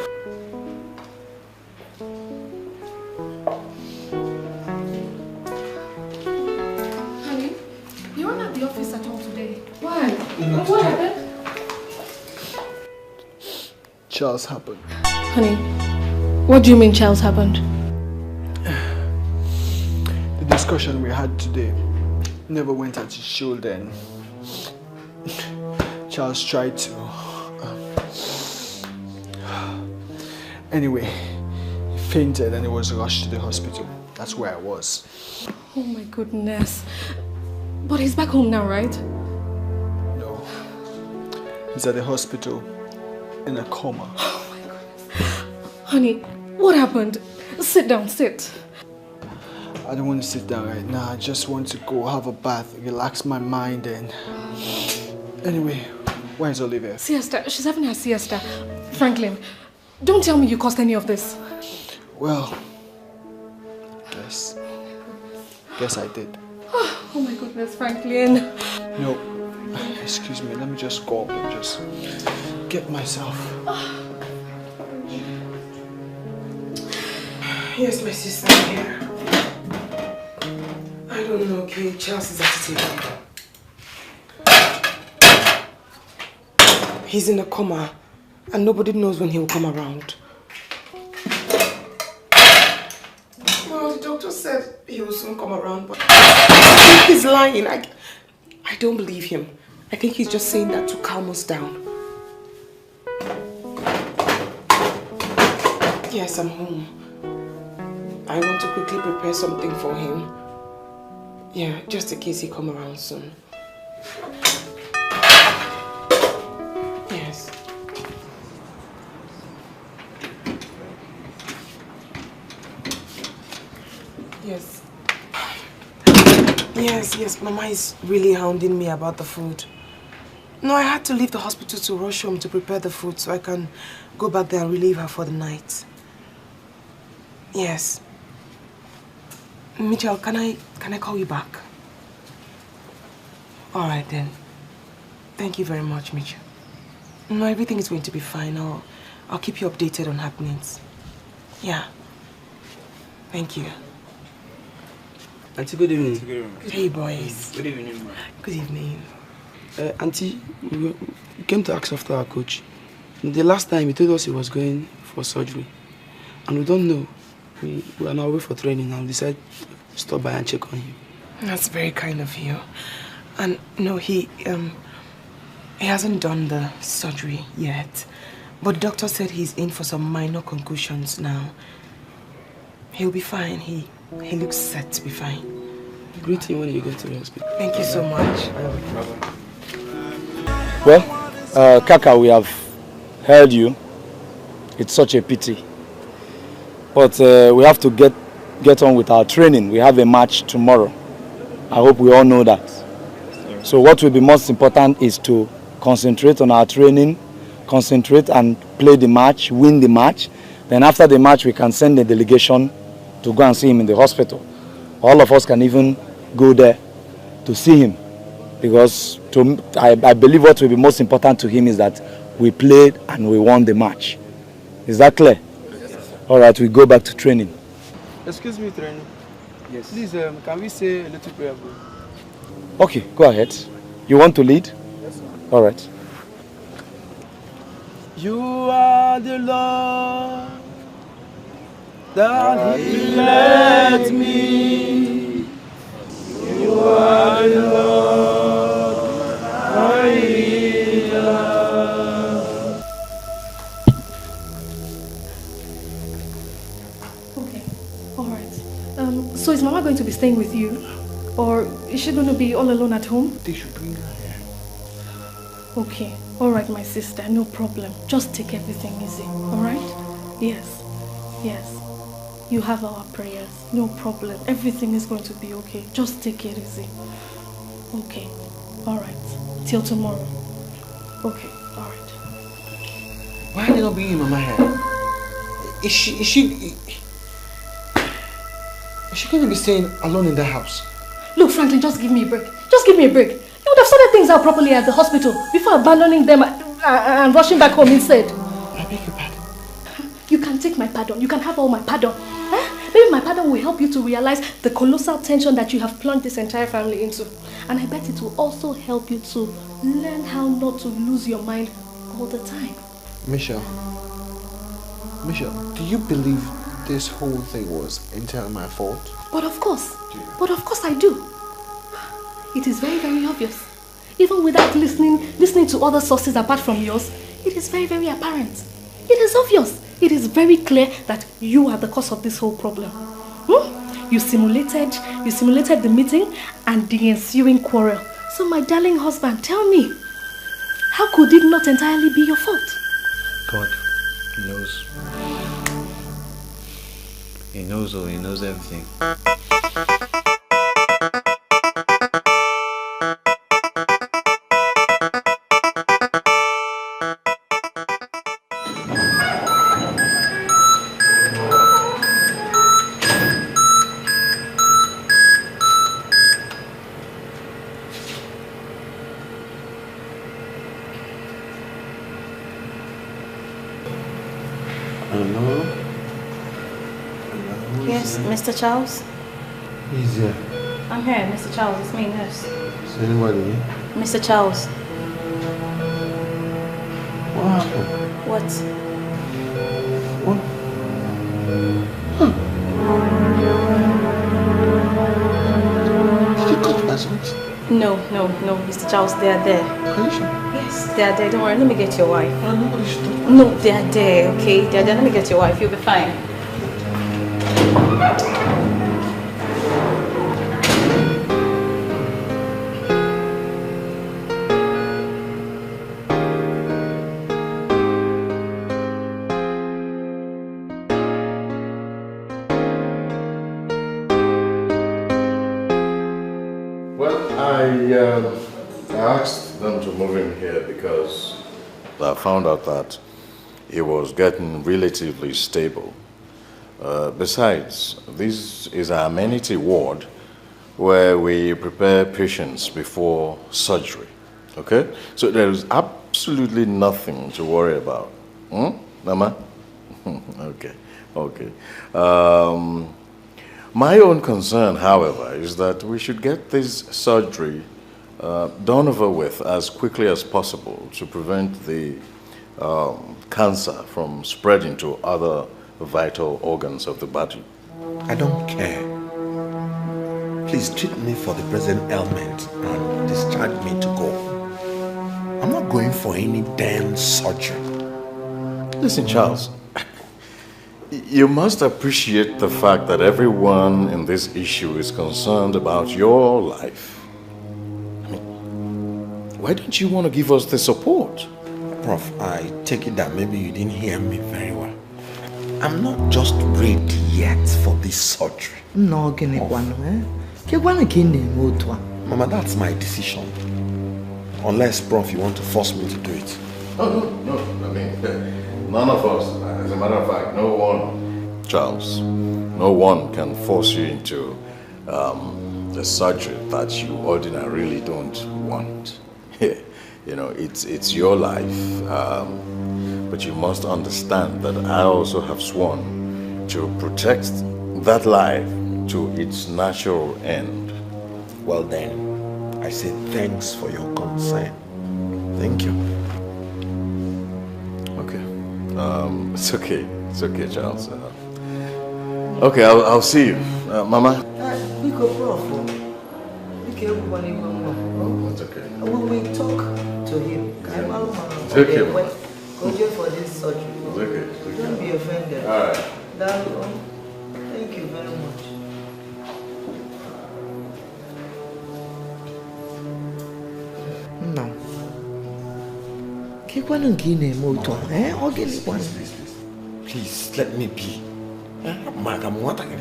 Honey, you weren't at the office at all today. Why? What happened? Charles happened. Honey, what do you mean Charles happened? The discussion we had today never went as it should, and Charles tried to. Anyway, he fainted and he was rushed to the hospital. That's where I was. Oh my goodness. But he's back home now, right? No. He's at the hospital in a coma. Oh my goodness. Honey, what happened? Sit down, sit. I don't want to sit down right now. I just want to go have a bath, relax my mind, and... Anyway, where's Olivia? Siesta. She's having her siesta. Franklin, don't tell me you caused any of this. Well, guess I did. Oh my goodness, Franklin. No, excuse me. Let me just go up and just get myself. Yes, my sister here. I don't know, okay? Charles is at the table. He's in a coma, and nobody knows when he will come around. Well, the doctor said he will soon come around, but I think he's lying. I don't believe him. I think he's just saying that to calm us down. Yes, I'm home. I want to quickly prepare something for him. Yeah, just in case he come around soon. Yes. Yes. Yes, Mama is really hounding me about the food. No, I had to leave the hospital to rush home to prepare the food so I can go back there and relieve her for the night. Yes. Mitchell, can I call you back? All right then. Thank you very much, Mitchell. No, everything is going to be fine. I'll keep you updated on happenings. Yeah. Thank you. Auntie, good evening. Good evening. Hey, boys. Good evening, ma. Good evening. Auntie, we came to ask after our coach. The last time he told us he was going for surgery. And we don't know. We are now away for training and we decided to stop by and check on him. That's very kind of you. And no, he hasn't done the surgery yet. But doctor said he's in for some minor concussions now. He'll be fine. He looks set to be fine. Greet him when you get to the hospital. Thank you so much. Well, Kaka, we have heard you. It's such a pity. But we have to get on with our training. We have a match tomorrow. I hope we all know that. So what will be most important is to concentrate on our training, concentrate and play the match, win the match. Then after the match, we can send a delegation to go and see him in the hospital. All of us can even go there to see him. Because I believe what will be most important to him is that we played and we won the match. Is that clear? All right, we go back to training. Excuse me, training. Yes. Please, can we say a little prayer, bro? Okay, go ahead. You want to lead? Yes, sir. All right. You are the Lord that He led me. You are the Lord my healer. Okay, all right. So is Mama going to be staying with you? Or is she going to be all alone at home? They should bring her here. Okay, all right, my sister, no problem. Just take everything easy, all right? Yes, yes. You have our prayers, no problem. Everything is going to be okay. Just take it easy. Okay, all right. Till tomorrow. Okay, all right. Why are they not bringing Mama here? Is she going to be staying alone in the house? Look, Franklin, just give me a break. Just give me a break. You would have sorted things out properly at the hospital before abandoning them and rushing back home instead. I beg your pardon. You can take my pardon. You can have all my pardon. Huh? Maybe my pardon will help you to realize the colossal tension that you have plunged this entire family into. And I bet it will also help you to learn how not to lose your mind all the time. Michelle, do you believe this whole thing was entirely my fault? But of course I do. It is very, very obvious. Even without listening to other sources apart from yours, it is very, very apparent. It is obvious. It is very clear that you are the cause of this whole problem. You simulated the meeting and the ensuing quarrel. So my darling husband, tell me, how could it not entirely be your fault? God knows. He knows all, he knows everything. Yes, Mr. Charles? He's here. I'm here, Mr. Charles. It's me, nurse. Is anybody here? Mr. Charles. What happened? What? What? Did you cut my socks? No, Mr. Charles, they are there. Are you sure? Yes, they are there. Don't worry, let me get your wife. Nobody should touch. No, they are there, okay? They are there. Let me get your wife. You'll be fine. I asked them to move in here because I found out that he was getting relatively stable. Besides, this is our amenity ward where we prepare patients before surgery. Okay? So there is absolutely nothing to worry about. Mama? Okay. My own concern, however, is that we should get this surgery done over with as quickly as possible to prevent the cancer from spreading to other vital organs of the body. I don't care. Please treat me for the present ailment and discharge me to go. I'm not going for any damn surgery. Listen, Charles. You must appreciate the fact that everyone in this issue is concerned about your life. I mean, why don't you want to give us the support? Prof, I take it that maybe you didn't hear me very well. I'm not just ready yet for this surgery. No, Mama, that's my decision. Unless, Prof, you want to force me to do it. Oh, no. I mean, none of us, as a matter of fact, no one, Charles, no one can force you into the surgery that you ordinarily don't want. You know, it's your life, but you must understand that I also have sworn to protect that life to its natural end. Well then, I say thanks for your concern. Thank you. Okay. It's okay. It's okay, Charles. Okay, I'll see you. Mama? It's okay. When we talk to him, It's okay. go here for this surgery. It's okay. Don't be offended. All right. Thank you very much. No. Please, let me be. Madam, what again?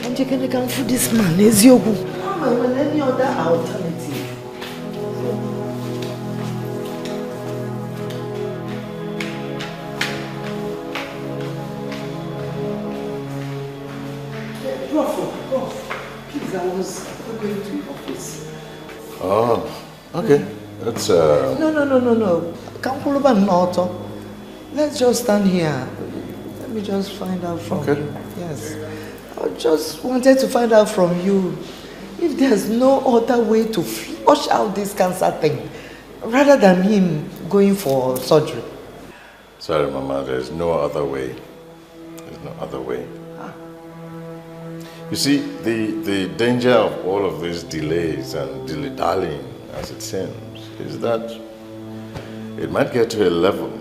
And you can account for this man, is your good. Any other alternative? Prof, please, I was going to your office. Oh, okay. That's No. Let's just stand here. Let me just find out from you. Yes. I just wanted to find out from you if there's no other way to flush out this cancer thing rather than him going for surgery. Sorry, Mama, there's no other way. There's no other way. You see, the danger of all of these delays and dilly-dallying, as it seems, is that it might get to a level,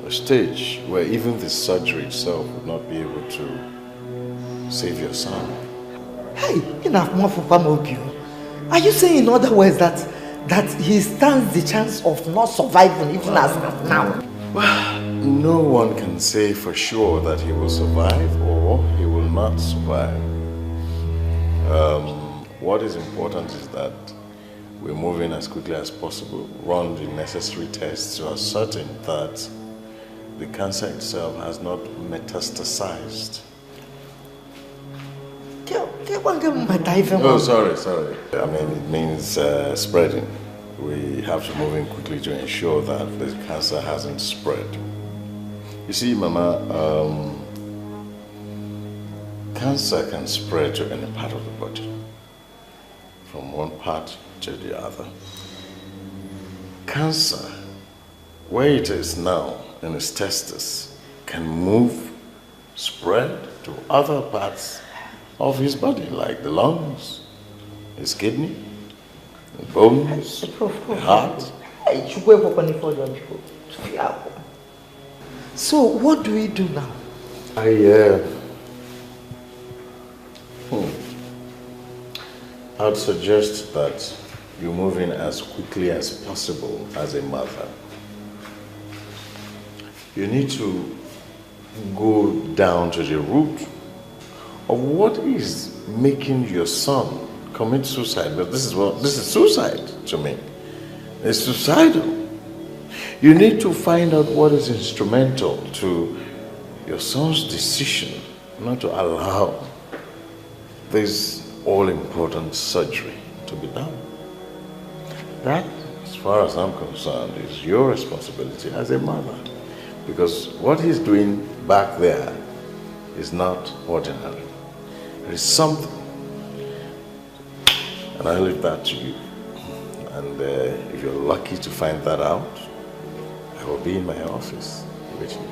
a stage, where even the surgery itself would not be able to save your son. Hey, are you saying in other words that he stands the chance of not surviving even as of now? Well, no one can say for sure that he will survive or he will not survive. What is important is that we move in as quickly as possible, run the necessary tests to ascertain that the cancer itself has not metastasized. Oh, sorry. I mean, it means spreading. We have to move in quickly to ensure that the cancer hasn't spread. You see, Mama, cancer can spread to any part of the body, from one part to the other. Cancer, where it is now in his testis, can move, spread to other parts of his body, like the lungs, his kidney, the bones, the heart. So what do we do now? I'd suggest that you move in as quickly as possible as a mother. You need to go down to the root of what is making your son commit suicide. But this is suicide to me. It's suicidal. You need to find out what is instrumental to your son's decision not to allow this all-important surgery to be done. That, as far as I'm concerned, is your responsibility as a mother. Because what he's doing back there is not ordinary. There is something. And I leave that to you. And if you're lucky to find that out, will be in my office waiting.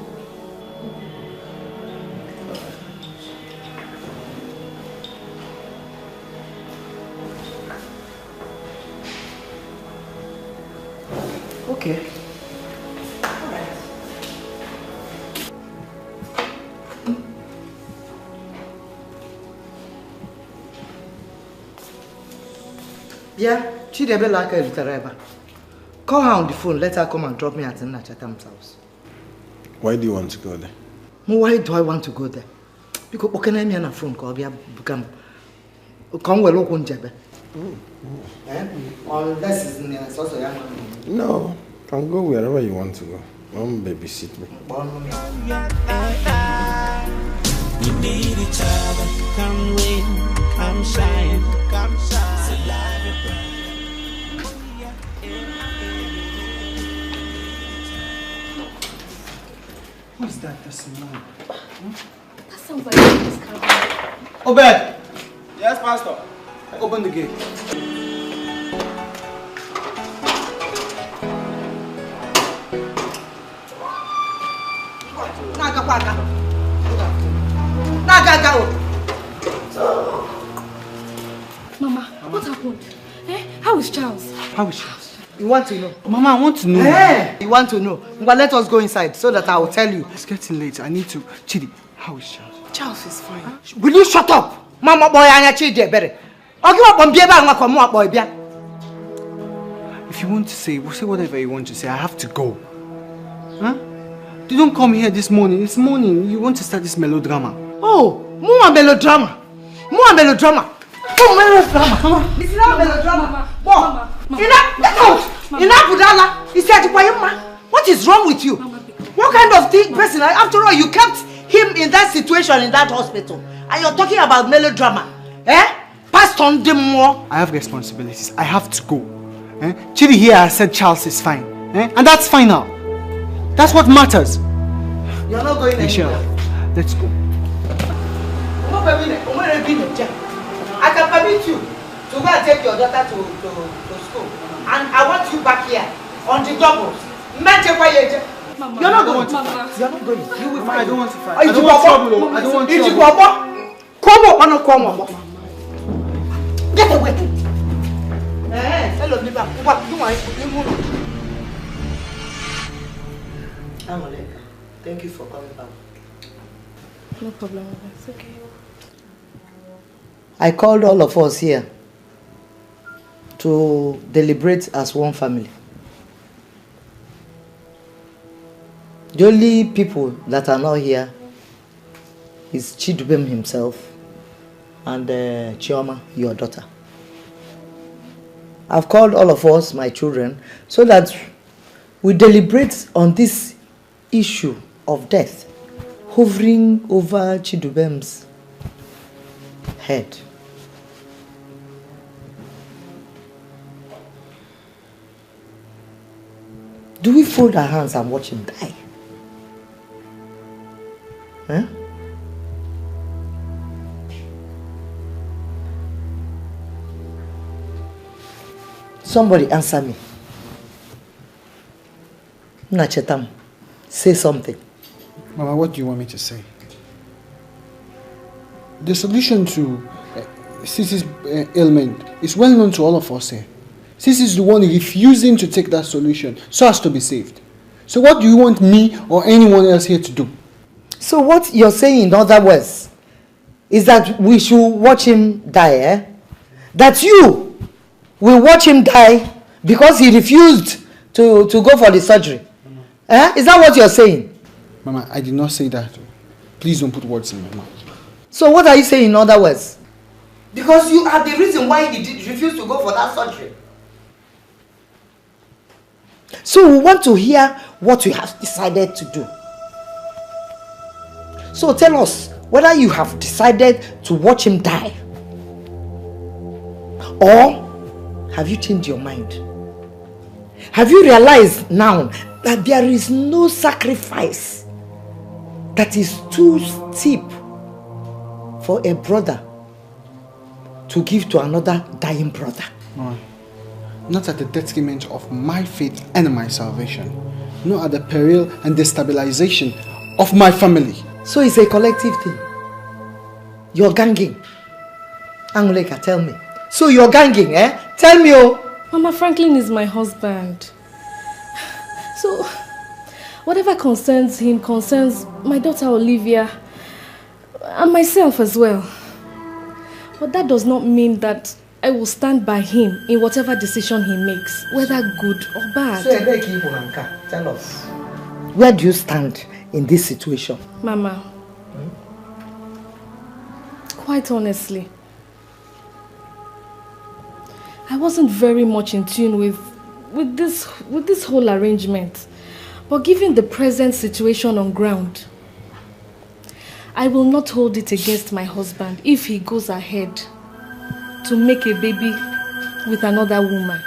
Okay. Yeah, Chidebe like a little. Call her on the phone, let her come and drop me at Nna Chatam's house. Why do you want to go there? Why do I want to go there? Because I can't on a phone call, become well open Jebe. Unless it's also young. No, can go wherever you want to go. Mom babysit me. We need each other. Come rain, come shine, come shine. Who's that person now? That sounds like this car. Obed! Yes, Pastor. Open the gate. Mama, what happened? How is Charles? How is Charles? You want to know? Mama, I want to know. Hey, you want to know? Well, let us go inside so that I will tell you. It's getting late. I need to. Chidi, how is Charles? Charles is fine. Will you shut up? Mama boy, I'm Chidi, better. If you want to say whatever you want to say. I have to go. Huh? You don't come here this morning. It's morning. You want to start this melodrama. Oh, more melodrama. More melodrama. Oh, melodrama. Mama. It's not melodrama. Mama. What is wrong with you? What kind of person? After all, you kept him in that situation in that hospital. And you're talking about melodrama. Passed on them more. I have responsibilities. I have to go. Chidi here has said Charles is fine. And that's fine now. That's what matters. You're not going anywhere. Let's go. I can permit you to go and take your daughter to school. And I want you back here on the doubles. Mama, you're not going. Mama. You're not going. You will fight. I don't want to fight. I don't want trouble. I don't want trouble. Come on. Get away. Hello, Liba. What do I do? Thank you for coming back. No problem, it's okay. I called all of us here to deliberate as one family. The only people that are not here is Chidubem himself and Chioma, your daughter. I've called all of us, my children, so that we deliberate on this issue of death hovering over Chidubem's head. Do we fold our hands and watch him die? Huh? Somebody answer me. Nachetam, say something. Mama, what do you want me to say? The solution to Sisi's ailment is well known to all of us here. Sisi is the one refusing to take that solution so as to be saved. So what do you want me or anyone else here to do? So what you're saying in other words is that we should watch him die, That you will watch him die because he refused to go for the surgery. Is that what you're saying? Mama, I did not say that. Please don't put words in my mouth. So what are you saying in other words? Because you are the reason why he refused to go for that surgery. So we want to hear what you have decided to do. So tell us whether you have decided to watch him die, or have you changed your mind? Have you realized now that there is no sacrifice that is too steep for a brother to give to another dying brother? No, not at the detriment of my faith and my salvation. not at the peril and destabilization of my family. So it's a collective thing. You're ganging. Anguleka, tell me. So you're ganging, eh? Tell me, oh. Mama, Franklin is my husband. So, whatever concerns him concerns my daughter Olivia and myself as well. But that does not mean that I will stand by him in whatever decision he makes, whether good or bad. So, tell us. Where do you stand in this situation? Mama, quite honestly, I wasn't very much in tune with this whole arrangement. But given the present situation on ground, I will not hold it against my husband if he goes ahead to make a baby with another woman.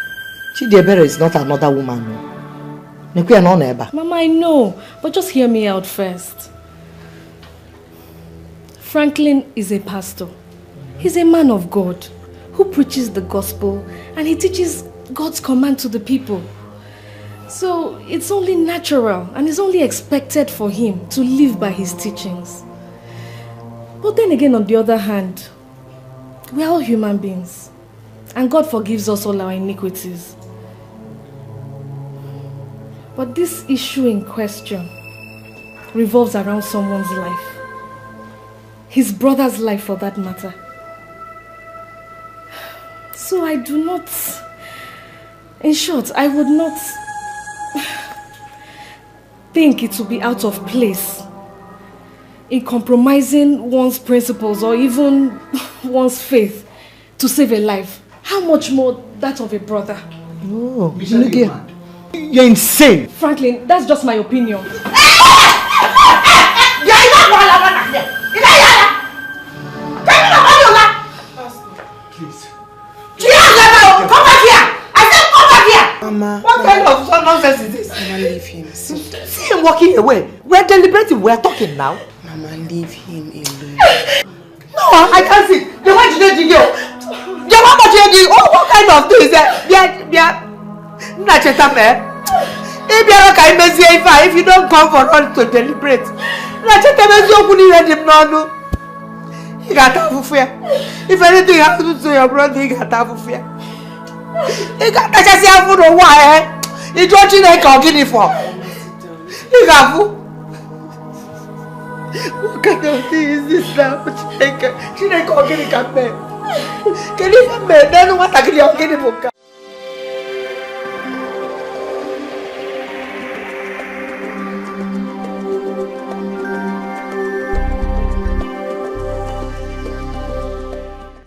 Chidiebere is not another woman. Mama, I know, but just hear me out first. Franklin is a pastor. He's a man of God who preaches the gospel and he teaches God's command to the people. So it's only natural and it's only expected for him to live by his teachings. But then again, on the other hand, we are all human beings and God forgives us all our iniquities. But this issue in question revolves around someone's life. His brother's life for that matter. So I do not... In short, I would not think it would be out of place in compromising one's principles or even one's faith to save a life. How much more that of a brother? No, you're insane. Franklin, that's just my opinion. Mama, what kind of nonsense is this? Mama, leave him. See him walking away. We're deliberating. We're talking now. Mama, leave him alone. No, I can't see. The one you did, oh, what kind of thing is that? If you don't come for us to deliberate, he got half fear. If anything happens to your brother, he got half fear. He got to see how for why. He don't you like getting for. He got what kind of thing is this now? She ain't going to get it. Can you then what I get for?